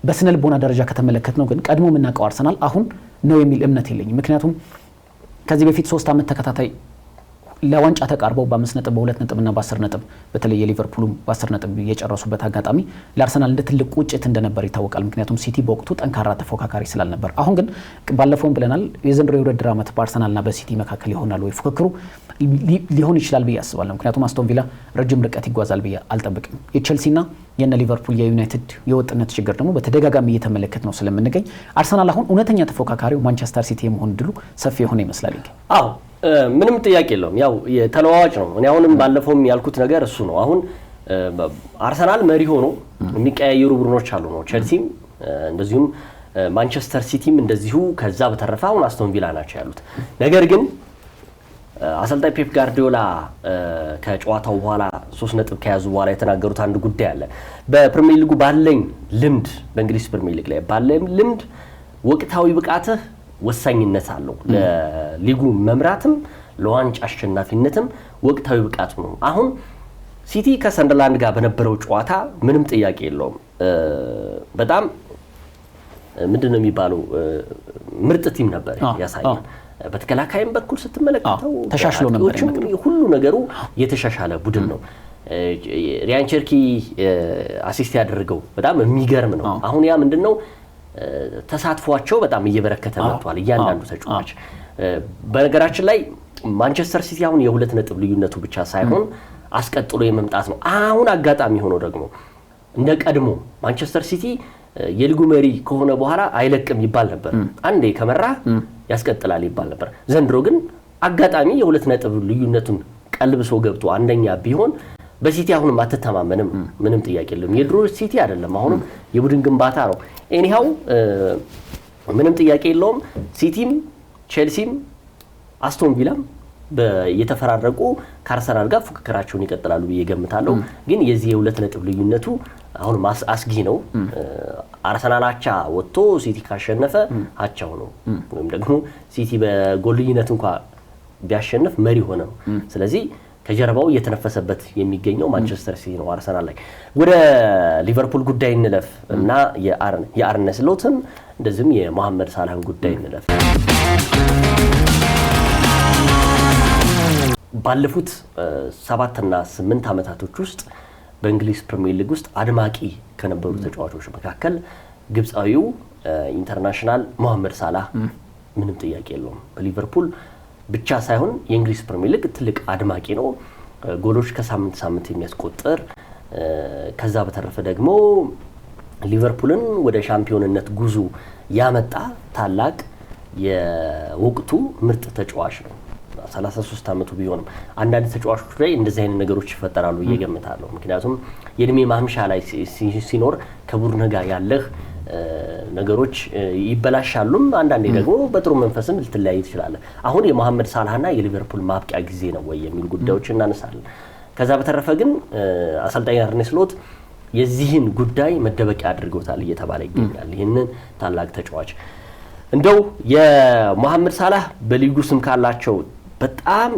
S2: በስነልቦና ደረጃ ከተመለከትነው ግን ቀድሞ የምናውቀው አርሰናል አሁን ነው የሚል እምነት የለኝም። ምክንያቱም ከዚህ በፊት 3 ዓመት ተከታታይ ለዋንጫ ተቃርበው በ5 ነጥብ በ2 ነጥብና በ10 ነጥብ በተለይ የሊቨርፑል በ10 ነጥብ የጨረሱበት አጋጣሚ ለአርሰናል እንደ ትልቅ ቁጭት እንደነበር ይታወቃል። ምክንያቱም ሲቲ በወቅቱ ጠንካራ ተፎካካሪ ስላልነበር። አሁን ግን ባለፈውም ብለናል የዘንድሮ የውድድር ዓመት በአርሰናልና በሲቲ መካከል ይሆናል ወይ ፉክክሩ ሊሆን ይችላል ብዬ አስባለሁ። ምክንያቱም አስቶን ቪላ ረጅም ርቀት ይጓዛል ብዬ አልጠብቅም። የቼልሲና የነ ሊቨርፑል የዩናይትድ የወጥነት ችግር ደግሞ በተደጋጋሚ እየተመለከት ነው ስለምንገኝ አርሰናል አሁን እውነተኛ ተፎካካሪው ማንቸስተር ሲቲ የመሆን ድሉ ሰፊ የሆነ ይመስላል።
S1: አዎ ምንም ጥያቄ የለውም። ያው የተለዋዋጭ ነው። እኔ አሁንም ባለፈውም ያልኩት ነገር እሱ ነው። አሁን አርሰናል መሪ ሆኖ የሚቀያየሩ ቡድኖች አሉ ነው። ቼልሲም እንደዚሁም ማንቸስተር ሲቲም እንደዚሁ። ከዛ በተረፈ አሁን አስቶን ቪላ ናቸው ያሉት። ነገር ግን አሰልጣኝ ፔፕ ጋርዲዮላ ከጨዋታው በኋላ 3 ነጥብ ከያዙ በኋላ የተናገሩት አንድ ጉዳይ አለ። በፕሪሚየር ሊጉ ባለኝ ልምድ፣ በእንግሊዝ ፕሪሚየር ሊግ ላይ ባለኝ ልምድ ወቅታዊ ብቃትህ ወሳኝነት አለው። ለሊጉ መምራትም ለዋንጫ አሸናፊነትም ወቅታዊ ብቃቱ ነው። አሁን ሲቲ ከሰንደርላንድ ጋር በነበረው ጨዋታ ምንም ጥያቄ የለውም በጣም ምንድነው የሚባለው ምርጥ ቲም ነበር ያሳያል። በተከላካይም በኩል ስትመለከተው
S2: ተሻሽሎ ነበር።
S1: ሁሉ ነገሩ የተሻሻለ ቡድን ነው። ሪያን ቸርኪ አሲስት ያደረገው በጣም የሚገርም ነው። አሁን ያ ምንድነው ተሳትፏቸው በጣም እየበረከተ መጥቷል እያንዳንዱ ተጫዋች። በነገራችን ላይ ማንቸስተር ሲቲ አሁን የ2 ነጥብ ልዩነቱ ብቻ ሳይሆን አስቀጥሎ የመምጣት ነው። አሁን አጋጣሚ ሆኖ ደግሞ እንደ ቀድሞ ማንቸስተር ሲቲ የሊጉ መሪ ከሆነ በኋላ አይለቅም ይባል ነበር። አንዴ ከመራ ያስቀጥላል ይባል ነበር። ዘንድሮ ግን አጋጣሚ የ2 ነጥብ ልዩነቱን ቀልብሶ ገብቶ አንደኛ ቢሆን በሲቲ አሁንም አትተማመንም። ምንም ጥያቄ የለውም። የድሮ ሲቲ አይደለም፣ አሁንም የቡድን ግንባታ ነው። ኤኒሃው ምንም ጥያቄ የለውም። ሲቲም ቼልሲም አስቶን ቪላም የተፈራረቁ ከአርሰናል ጋር ፉክክራቸውን ይቀጥላሉ ብዬ ገምታለሁ። ግን የዚህ የ2 ነጥብ ልዩነቱ አሁን አስጊ ነው። አርሰናል አቻ ወጥቶ ሲቲ ካሸነፈ አቻው ነው፣ ወይም ደግሞ ሲቲ በጎል ልዩነት እንኳን ቢያሸንፍ መሪ ሆነ ነው። ስለዚህ ከጀርባው እየተነፈሰበት የሚገኘው ማንቸስተር ሲቲ ነው አርሰናል ላይ። ወደ ሊቨርፑል ጉዳይ እንለፍ እና የአርነ ስሎትን እንደዚህም የመሐመድ ሳላህን ጉዳይ እንለፍ። ባለፉት 7 እና 8 ዓመታቶች ውስጥ በእንግሊዝ ፕሪሚየር ሊግ ውስጥ አድማቂ ከነበሩ ተጫዋቾች መካከል ግብፃዊው ኢንተርናሽናል መሐመድ ሳላህ ምንም ጥያቄ የለውም። በሊቨርፑል ብቻ ሳይሆን የእንግሊዝ ፕሪሚየር ሊግ ትልቅ አድማቂ ነው። ጎሎች ከሳምንት ሳምንት የሚያስቆጥር፣ ከዛ በተረፈ ደግሞ ሊቨርፑልን ወደ ሻምፒዮንነት ጉዞ ያመጣ ታላቅ የወቅቱ ምርጥ ተጫዋች ነው። 33 ዓመቱ ቢሆንም አንዳንድ ተጫዋቾች ላይ እንደዚህ አይነት ነገሮች ይፈጠራሉ እየገምታለሁ። ምክንያቱም የእድሜ ማምሻ ላይ ሲኖር ከቡድን ጋር ያለህ ነገሮች ይበላሻሉም። አንዳንዴ ደግሞ በጥሩ መንፈስም ልትለያይ ትችላለህ። አሁን የመሐመድ ሳላህና የሊቨርፑል ማብቂያ ጊዜ ነው ወይ የሚል ጉዳዮች እናነሳለን። ከዛ በተረፈ ግን አሰልጣኝ አርነ ስሎት የዚህን ጉዳይ መደበቂያ አድርገውታል እየተባለ ይገኛል። ይህንን ታላቅ ተጫዋች እንደው የመሐመድ ሳላህ በሊጉ ስም ካላቸው በጣም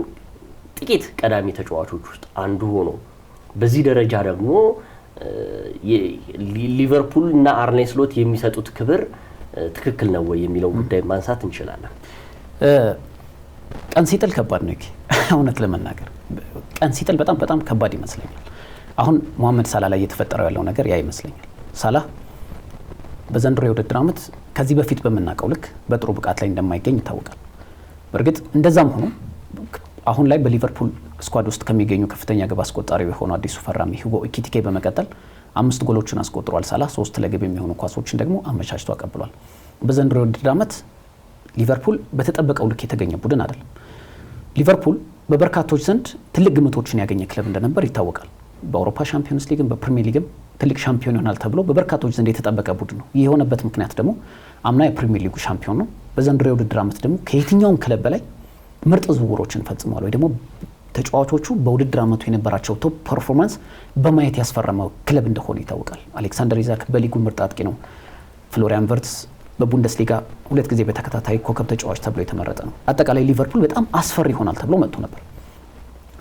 S1: ጥቂት ቀዳሚ ተጫዋቾች ውስጥ አንዱ ሆኖ በዚህ ደረጃ ደግሞ ሊቨርፑል እና አርኔ ስሎት የሚሰጡት ክብር ትክክል ነው ወይ የሚለው ጉዳይ ማንሳት እንችላለን።
S2: ቀን ሲጥል ከባድ ነው። እውነት ለመናገር ቀን ሲጥል በጣም በጣም ከባድ ይመስለኛል። አሁን መሐመድ ሳላ ላይ እየተፈጠረው ያለው ነገር ያ ይመስለኛል። ሳላ በዘንድሮ የውድድር ዓመት ከዚህ በፊት በመናቀው ልክ በጥሩ ብቃት ላይ እንደማይገኝ ይታወቃል። በእርግጥ እንደዛም ሆኖ አሁን ላይ በሊቨርፑል ስኳድ ውስጥ ከሚገኙ ከፍተኛ ግብ አስቆጣሪው የሆነው አዲሱ ፈራሚ ሁጎ ኢኪቲኬ በመቀጠል 5 ጎሎችን አስቆጥሯል። ሳላ 3 ለግብ የሚሆኑ ኳሶችን ደግሞ አመቻችቶ አቀብሏል። በዘንድሮ የውድድር ዓመት ሊቨርፑል በተጠበቀው ልክ የተገኘ ቡድን አይደለም። ሊቨርፑል በበርካቶች ዘንድ ትልቅ ግምቶችን ያገኘ ክለብ እንደነበር ይታወቃል። በአውሮፓ ሻምፒዮንስ ሊግም በፕሪሚየር ሊግም ትልቅ ሻምፒዮን ይሆናል ተብሎ በበርካቶች ዘንድ የተጠበቀ ቡድን ነው። ይህ የሆነበት ምክንያት ደግሞ አምና የፕሪሚየር ሊጉ ሻምፒዮን ነው። በዘንድሮ የውድድር ዓመት ደግሞ ከየትኛውም ክለብ በላይ ምርጥ ዝውውሮችን ፈጽሟል። ወይ ደግሞ ተጫዋቾቹ በውድድር ዓመቱ የነበራቸው ቶፕ ፐርፎርማንስ በማየት ያስፈረመው ክለብ እንደሆነ ይታወቃል። አሌክሳንደር ኢዛክ በሊጉ ምርጥ አጥቂ ነው። ፍሎሪያን ቨርትስ በቡንደስሊጋ 2 ጊዜ በተከታታይ ኮከብ ተጫዋች ተብሎ የተመረጠ ነው። አጠቃላይ ሊቨርፑል በጣም አስፈሪ ይሆናል ተብሎ መጥቶ ነበር።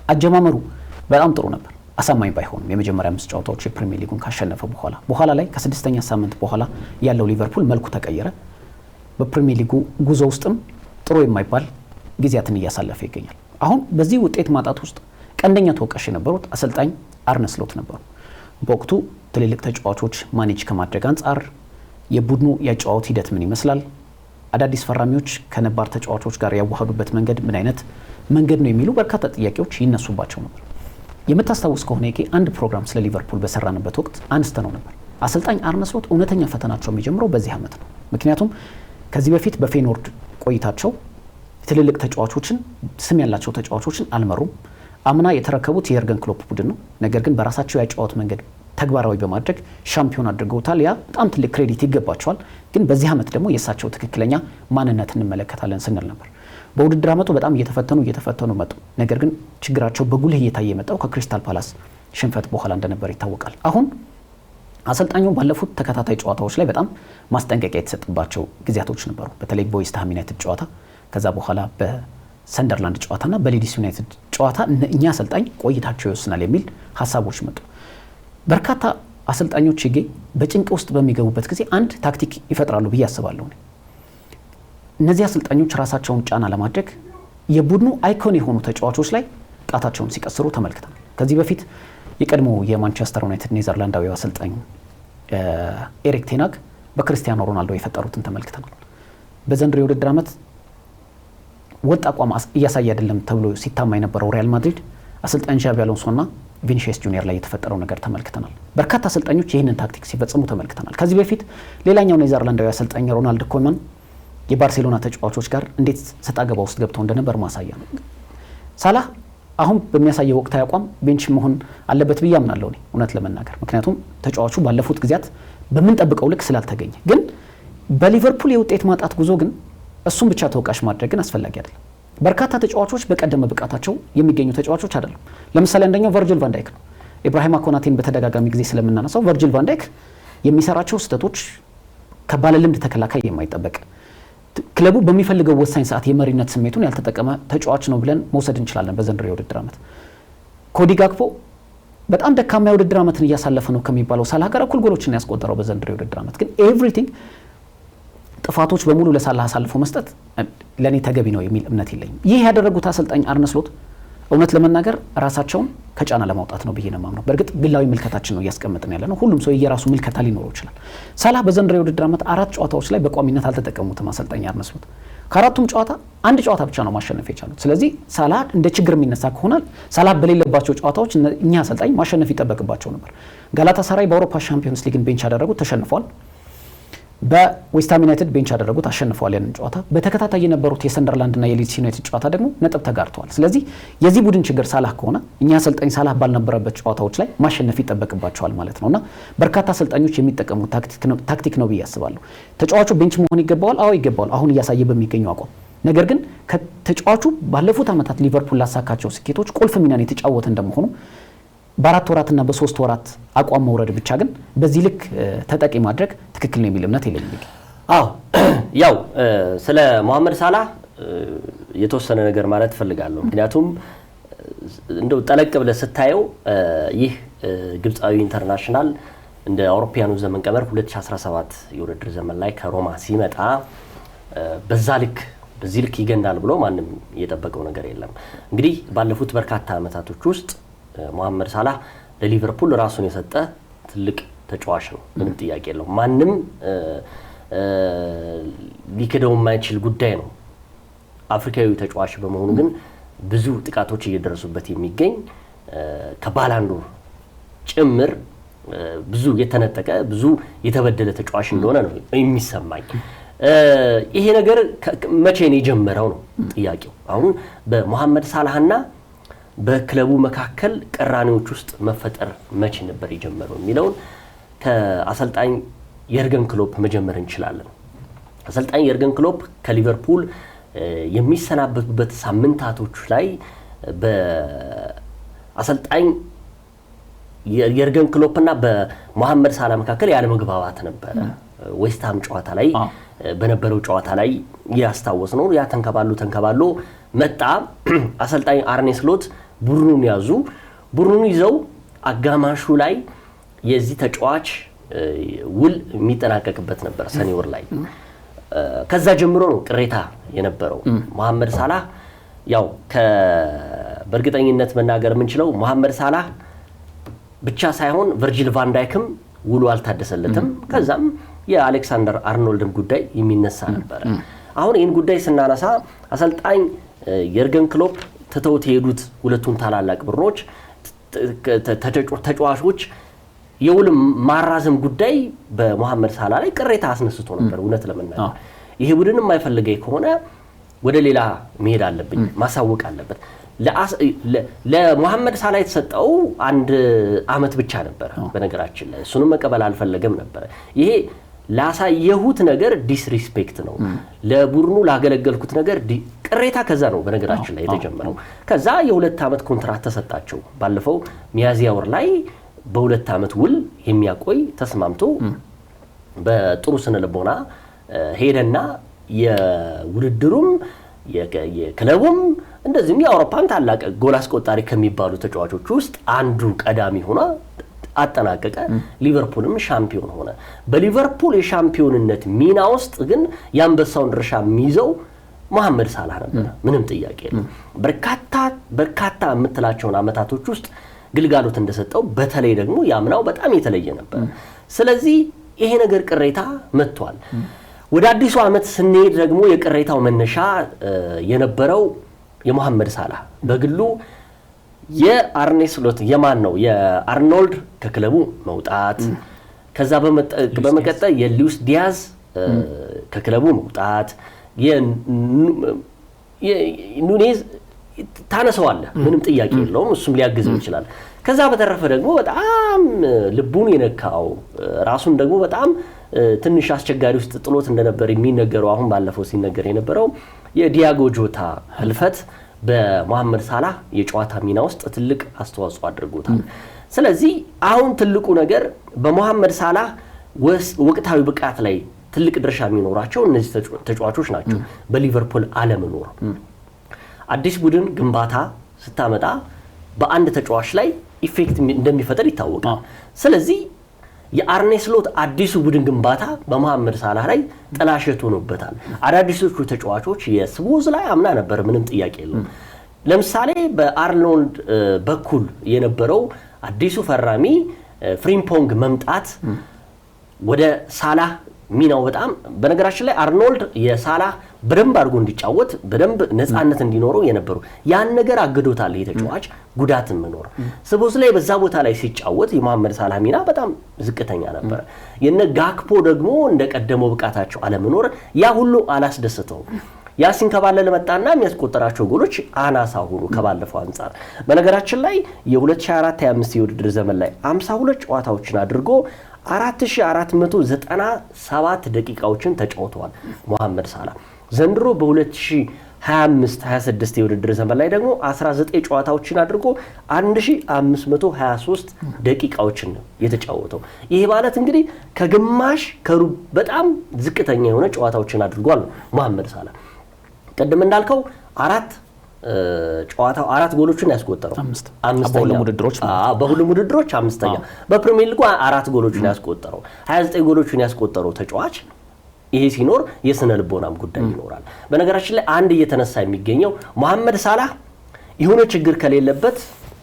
S2: አጀማመሩ በጣም ጥሩ ነበር፣ አሳማኝ ባይሆንም የመጀመሪያ 5 ጨዋታዎች የፕሪሚየር ሊጉን ካሸነፈ በኋላ ላይ ከ6ኛ ሳምንት በኋላ ያለው ሊቨርፑል መልኩ ተቀየረ። በፕሪሚየር ሊጉ ጉዞ ውስጥም ጥሩ የማይባል ጊዜያትን እያሳለፈ ይገኛል። አሁን በዚህ ውጤት ማጣት ውስጥ ቀንደኛ ተወቃሽ የነበሩት አሰልጣኝ አርነ ስሎት ነበሩ። በወቅቱ ትልልቅ ተጫዋቾች ማኔጅ ከማድረግ አንጻር የቡድኑ ያጫዋት ሂደት ምን ይመስላል፣ አዳዲስ ፈራሚዎች ከነባር ተጫዋቾች ጋር ያዋሃዱበት መንገድ ምን አይነት መንገድ ነው የሚሉ በርካታ ጥያቄዎች ይነሱባቸው ነበር። የምታስታውስ ከሆነ አንድ ፕሮግራም ስለ ሊቨርፑል በሰራንበት ወቅት አንስተነው ነበር። አሰልጣኝ አርነ ስሎት እውነተኛ ፈተናቸው የሚጀምረው በዚህ ዓመት ነው። ምክንያቱም ከዚህ በፊት በፌኖርድ ቆይታቸው ትልልቅ ተጫዋቾችን ስም ያላቸው ተጫዋቾችን አልመሩም። አምና የተረከቡት የየርገን ክሎፕ ቡድን ነው። ነገር ግን በራሳቸው ያጫወት መንገድ ተግባራዊ በማድረግ ሻምፒዮን አድርገውታል። ያ በጣም ትልቅ ክሬዲት ይገባቸዋል። ግን በዚህ ዓመት ደግሞ የእሳቸው ትክክለኛ ማንነት እንመለከታለን ስንል ነበር። በውድድር ዓመቱ በጣም እየተፈተኑ መጡ። ነገር ግን ችግራቸው በጉልህ እየታየ የመጣው ከክሪስታል ፓላስ ሽንፈት በኋላ እንደነበር ይታወቃል። አሁን አሰልጣኙ ባለፉት ተከታታይ ጨዋታዎች ላይ በጣም ማስጠንቀቂያ የተሰጠባቸው ጊዜያቶች ነበሩ። በተለይ በዌስትሃም ዩናይትድ ጨዋታ፣ ከዛ በኋላ በሰንደርላንድ ጨዋታና በሊድስ ዩናይትድ ጨዋታ እኛ አሰልጣኝ ቆይታቸው ይወስናል የሚል ሀሳቦች መጡ። በርካታ አሰልጣኞች በጭንቅ ውስጥ በሚገቡበት ጊዜ አንድ ታክቲክ ይፈጥራሉ ብዬ አስባለሁ። እነዚህ አሰልጣኞች ራሳቸውን ጫና ለማድረግ የቡድኑ አይኮን የሆኑ ተጫዋቾች ላይ ጣታቸውን ሲቀስሩ ተመልክተናል። ከዚህ በፊት የቀድሞ የማንቸስተር ዩናይትድ ኔዘርላንዳዊ አሰልጣኝ ኤሪክ ቴናግ በክርስቲያኖ ሮናልዶ የፈጠሩትን ተመልክተናል። በዘንድሮ የውድድር ዓመት ወጥ አቋም እያሳየ አይደለም ተብሎ ሲታማ የነበረው ሪያል ማድሪድ አሰልጣኝ ዣቢ አሎንሶና ቪኒሺየስ ጁኒየር ላይ የተፈጠረው ነገር ተመልክተናል። በርካታ አሰልጣኞች ይህንን ታክቲክ ሲፈጽሙ ተመልክተናል። ከዚህ በፊት ሌላኛው ኔዘርላንዳዊ አሰልጣኝ ሮናልድ ኮማን የባርሴሎና ተጫዋቾች ጋር እንዴት ሰጣ ገባ ውስጥ ገብተው እንደነበር ማሳያ ነው። ሳላህ አሁን በሚያሳየው ወቅታዊ አቋም ቤንች መሆን አለበት ብዬ አምናለሁ እኔ እውነት ለመናገር። ምክንያቱም ተጫዋቹ ባለፉት ጊዜያት በምንጠብቀው ልክ ስላልተገኘ፣ ግን በሊቨርፑል የውጤት ማጣት ጉዞ ግን እሱም ብቻ ተወቃሽ ማድረግ ግን አስፈላጊ አይደለም። በርካታ ተጫዋቾች በቀደመ ብቃታቸው የሚገኙ ተጫዋቾች አይደለም። ለምሳሌ አንደኛው ቨርጂል ቫን ዳይክ ነው። ኢብራሂማ ኮናቴን በተደጋጋሚ ጊዜ ስለምናነሳው ቨርጂል ቫን ዳይክ የሚሰራቸው ስህተቶች ከባለልምድ ተከላካይ የማይጠበቅ ክለቡ በሚፈልገው ወሳኝ ሰዓት የመሪነት ስሜቱን ያልተጠቀመ ተጫዋች ነው ብለን መውሰድ እንችላለን። በዘንድሮ የውድድር ዓመት ኮዲ ጋክፖ በጣም ደካማ የውድድር ዓመትን እያሳለፈ ነው ከሚባለው ሳላህ ጋር እኩል ጎሎችን ያስቆጠረው በዘንድሮ የውድድር ዓመት። ግን ኤቭሪቲንግ ጥፋቶች በሙሉ ለሳላህ አሳልፎ መስጠት ለኔ ተገቢ ነው የሚል እምነት የለኝም። ይህ ያደረጉት አሰልጣኝ አርነ ስሎት እውነት ለመናገር ራሳቸውን ከጫና ለማውጣት ነው ብዬ ነው የማምነው። በእርግጥ ግላዊ ምልከታችን ነው እያስቀመጥን ያለ ነው። ሁሉም ሰው የራሱ ምልከታ ሊኖረው ይችላል። ሳላህ በዘንድሮ የውድድር ዓመት 4 ጨዋታዎች ላይ በቋሚነት አልተጠቀሙትም አሰልጣኝ አርነ ስሎት። ከአራቱም ጨዋታ አንድ ጨዋታ ብቻ ነው ማሸነፍ የቻሉት። ስለዚህ ሳላህ እንደ ችግር የሚነሳ ከሆነ ሳላህ በሌለባቸው ጨዋታዎች እኛ አሰልጣኝ ማሸነፍ ይጠበቅባቸው ነበር። ጋላታሳራይ በአውሮፓ ሻምፒዮንስ ሊግን ቤንች ያደረጉት ተሸንፏል። በዌስትሃም ዩናይትድ ቤንች ያደረጉት አሸንፈዋል ያንን ጨዋታ። በተከታታይ የነበሩት የሰንደርላንድ እና የሊድስ ዩናይትድ ጨዋታ ደግሞ ነጥብ ተጋርተዋል። ስለዚህ የዚህ ቡድን ችግር ሳላህ ከሆነ እኛ አሰልጣኝ ሳላህ ባልነበረበት ጨዋታዎች ላይ ማሸነፍ ይጠበቅባቸዋል ማለት ነውና በርካታ አሰልጣኞች የሚጠቀሙት ታክቲክ ነው ብዬ አስባለሁ። ተጫዋቹ ቤንች መሆን ይገባዋል። አዎ ይገባዋል፣ አሁን እያሳየ በሚገኘው አቋም። ነገር ግን ከተጫዋቹ ባለፉት ዓመታት ሊቨርፑል ላሳካቸው ስኬቶች ቁልፍ ሚናን የተጫወተ እንደመሆኑ በ4 ወራትና በ3 ወራት አቋም መውረድ ብቻ ግን በዚህ ልክ ተጠቂ ማድረግ ትክክል ነው የሚል እምነት የለኝም።
S1: አዎ ያው ስለ መሐመድ ሳላህ የተወሰነ ነገር ማለት ፈልጋለሁ። ምክንያቱም እንደው ጠለቅ ብለህ ስታየው ይህ ግብፃዊ ኢንተርናሽናል እንደ አውሮፓውያኑ ዘመን ቀመር 2017 የውድድር ዘመን ላይ ከሮማ ሲመጣ በዚህ ልክ ይገንዳል ብሎ ማንም የጠበቀው ነገር የለም። እንግዲህ ባለፉት በርካታ ዓመታቶች ውስጥ መሐመድ ሳላህ ለሊቨርፑል ራሱን የሰጠ ትልቅ ተጫዋች ነው፣ ምንም ጥያቄ የለውም። ማንም ሊክደው የማይችል ጉዳይ ነው። አፍሪካዊ ተጫዋች በመሆኑ ግን ብዙ ጥቃቶች እየደረሱበት የሚገኝ ከባላንዶር ጭምር ብዙ የተነጠቀ ብዙ የተበደለ ተጫዋች እንደሆነ ነው የሚሰማኝ። ይሄ ነገር መቼ ነው የጀመረው ነው ጥያቄው። አሁን በመሐመድ ሳላህና በክለቡ መካከል ቅራኔዎች ውስጥ መፈጠር መቼ ነበር የጀመረው የሚለውን ከአሰልጣኝ የርገን ክሎፕ መጀመር እንችላለን። አሰልጣኝ የርገን ክሎፕ ከሊቨርፑል የሚሰናበቱበት ሳምንታቶች ላይ በአሰልጣኝ የርገን ክሎፕና በመሐመድ ሳላህ መካከል ያለመግባባት ነበረ። ዌስትሃም ጨዋታ ላይ በነበረው ጨዋታ ላይ ያስታወስ ነው። ያ ተንከባሎ መጣ። አሰልጣኝ አርኔ ስሎት ቡድኑን ያዙ። ቡድኑን ይዘው አጋማሹ ላይ የዚህ ተጫዋች ውል የሚጠናቀቅበት ነበር ሰኔ ወር ላይ። ከዛ ጀምሮ ነው ቅሬታ የነበረው። መሐመድ ሳላህ ያው በእርግጠኝነት መናገር የምንችለው መሐመድ ሳላህ ብቻ ሳይሆን ቨርጂል ቫን ዳይክም ውሉ አልታደሰለትም። ከዛም የአሌክሳንደር አርኖልድም ጉዳይ የሚነሳ ነበር። አሁን ይህን ጉዳይ ስናነሳ አሰልጣኝ የርገን ክሎፕ ትተውት የሄዱት ሁለቱን ታላላቅ ቡድኖች ተጫዋቾች የውል ማራዘም ጉዳይ በመሐመድ ሳላህ ላይ ቅሬታ አስነስቶ ነበር። እውነት ለመናገር ይሄ ቡድን የማይፈልገኝ ከሆነ ወደ ሌላ መሄድ አለብኝ፣ ማሳወቅ አለበት። ለመሐመድ ሳላህ የተሰጠው 1 ዓመት ብቻ ነበር በነገራችን ላይ። እሱንም መቀበል አልፈለገም ነበር። ይሄ ላሳየሁት ነገር ዲስሪስፔክት ነው፣ ለቡድኑ ላገለገልኩት ነገር ቅሬታ ከዛ ነው በነገራችን ላይ የተጀመረው። ከዛ የ2 ዓመት ኮንትራት ተሰጣቸው። ባለፈው ሚያዝያ ወር ላይ በ2 ዓመት ውል የሚያቆይ ተስማምቶ በጥሩ ስነ ልቦና ሄደና የውድድሩም የክለቡም እንደዚህም የአውሮፓን ታላቅ ጎል አስቆጣሪ ከሚባሉ ተጫዋቾች ውስጥ አንዱ ቀዳሚ ሆኖ አጠናቀቀ። ሊቨርፑልም ሻምፒዮን ሆነ። በሊቨርፑል የሻምፒዮንነት ሚና ውስጥ ግን የአንበሳውን ድርሻ የሚይዘው መሐመድ ሳላህ ነበር፣ ምንም ጥያቄ የለም። በርካታ የምትላቸውን ዓመታቶች ውስጥ ግልጋሎት እንደሰጠው በተለይ ደግሞ ያምናው በጣም የተለየ ነበር። ስለዚህ ይሄ ነገር ቅሬታ መጥቷል። ወደ አዲሱ ዓመት ስንሄድ ደግሞ የቅሬታው መነሻ የነበረው የመሐመድ ሳላህ በግሉ የአርኔ ስሎት የአርኖልድ ከክለቡ መውጣት፣ ከዛ በመቀጠል የሉዊስ ዲያዝ ከክለቡ መውጣት፣ የኑኔዝ ታነሰዋለህ፣ ምንም ጥያቄ የለውም፣ እሱም ሊያግዘው ይችላል። ከዛ በተረፈ ደግሞ በጣም ልቡን የነካው ራሱን ደግሞ በጣም ትንሽ አስቸጋሪ ውስጥ ጥሎት እንደነበር የሚነገረው አሁን ባለፈው ሲነገር የነበረው የዲያጎ ጆታ ህልፈት በመሐመድ ሳላህ የጨዋታ ሚና ውስጥ ትልቅ አስተዋጽኦ አድርጎታል። ስለዚህ አሁን ትልቁ ነገር በመሐመድ ሳላህ ወቅታዊ ብቃት ላይ ትልቅ ድርሻ የሚኖራቸው እነዚህ ተጫዋቾች ናቸው። በሊቨርፑል አለመኖር አዲስ ቡድን ግንባታ ስታመጣ በአንድ ተጫዋች ላይ ኢፌክት እንደሚፈጠር ይታወቃል። ስለዚህ የአርኔ ስሎት አዲሱ ቡድን ግንባታ በመሐመድ ሳላህ ላይ ጥላሸት ሆኖበታል። አዳዲሶቹ ተጫዋቾች የስቦዝ ላይ አምና ነበር፣ ምንም ጥያቄ የለውም። ለምሳሌ በአርኖልድ በኩል የነበረው አዲሱ ፈራሚ ፍሪምፖንግ መምጣት ወደ ሳላህ ሚናው በጣም በነገራችን ላይ አርኖልድ የሳላህ በደንብ አድርጎ እንዲጫወት በደንብ ነፃነት እንዲኖረው የነበሩ ያን ነገር አግዶታል። የተጫዋች ጉዳትን መኖር ስቦዝ ላይ በዛ ቦታ ላይ ሲጫወት የመሐመድ ሳላህ ሚና በጣም ዝቅተኛ ነበር። የነ ጋክፖ ደግሞ እንደቀደመው ብቃታቸው አለመኖር ያ ሁሉ አላስደሰተውም። ያ ሲንከባለል መጣና የሚያስቆጠራቸው ጎሎች አናሳ ሆኑ ከባለፈው አንፃር። በነገራችን ላይ የ2024-25 የውድድር ዘመን ላይ 52 ጨዋታዎችን አድርጎ 4497 ደቂቃዎችን ተጫውተዋል መሐመድ ሳላህ። ዘንድሮ በ2025-26 የውድድር ዘመን ላይ ደግሞ 19 ጨዋታዎችን አድርጎ 1523 ደቂቃዎችን ነው የተጫወተው። ይሄ ማለት እንግዲህ ከግማሽ ከሩብ በጣም ዝቅተኛ የሆነ ጨዋታዎችን አድርጓል መሐመድ ሳላህ። ቅድም እንዳልከው 4 ጨዋታው 4 ጎሎችን ያስቆጠረው
S2: በሁሉም
S1: ውድድሮች አምስተኛ በፕሪሚየር ሊጉ 4 ጎሎችን ያስቆጠረው 29 ጎሎችን ያስቆጠረው ተጫዋች ይሄ ሲኖር የስነ ልቦናም ጉዳይ ይኖራል። በነገራችን ላይ አንድ እየተነሳ የሚገኘው መሐመድ ሳላህ የሆነ ችግር ከሌለበት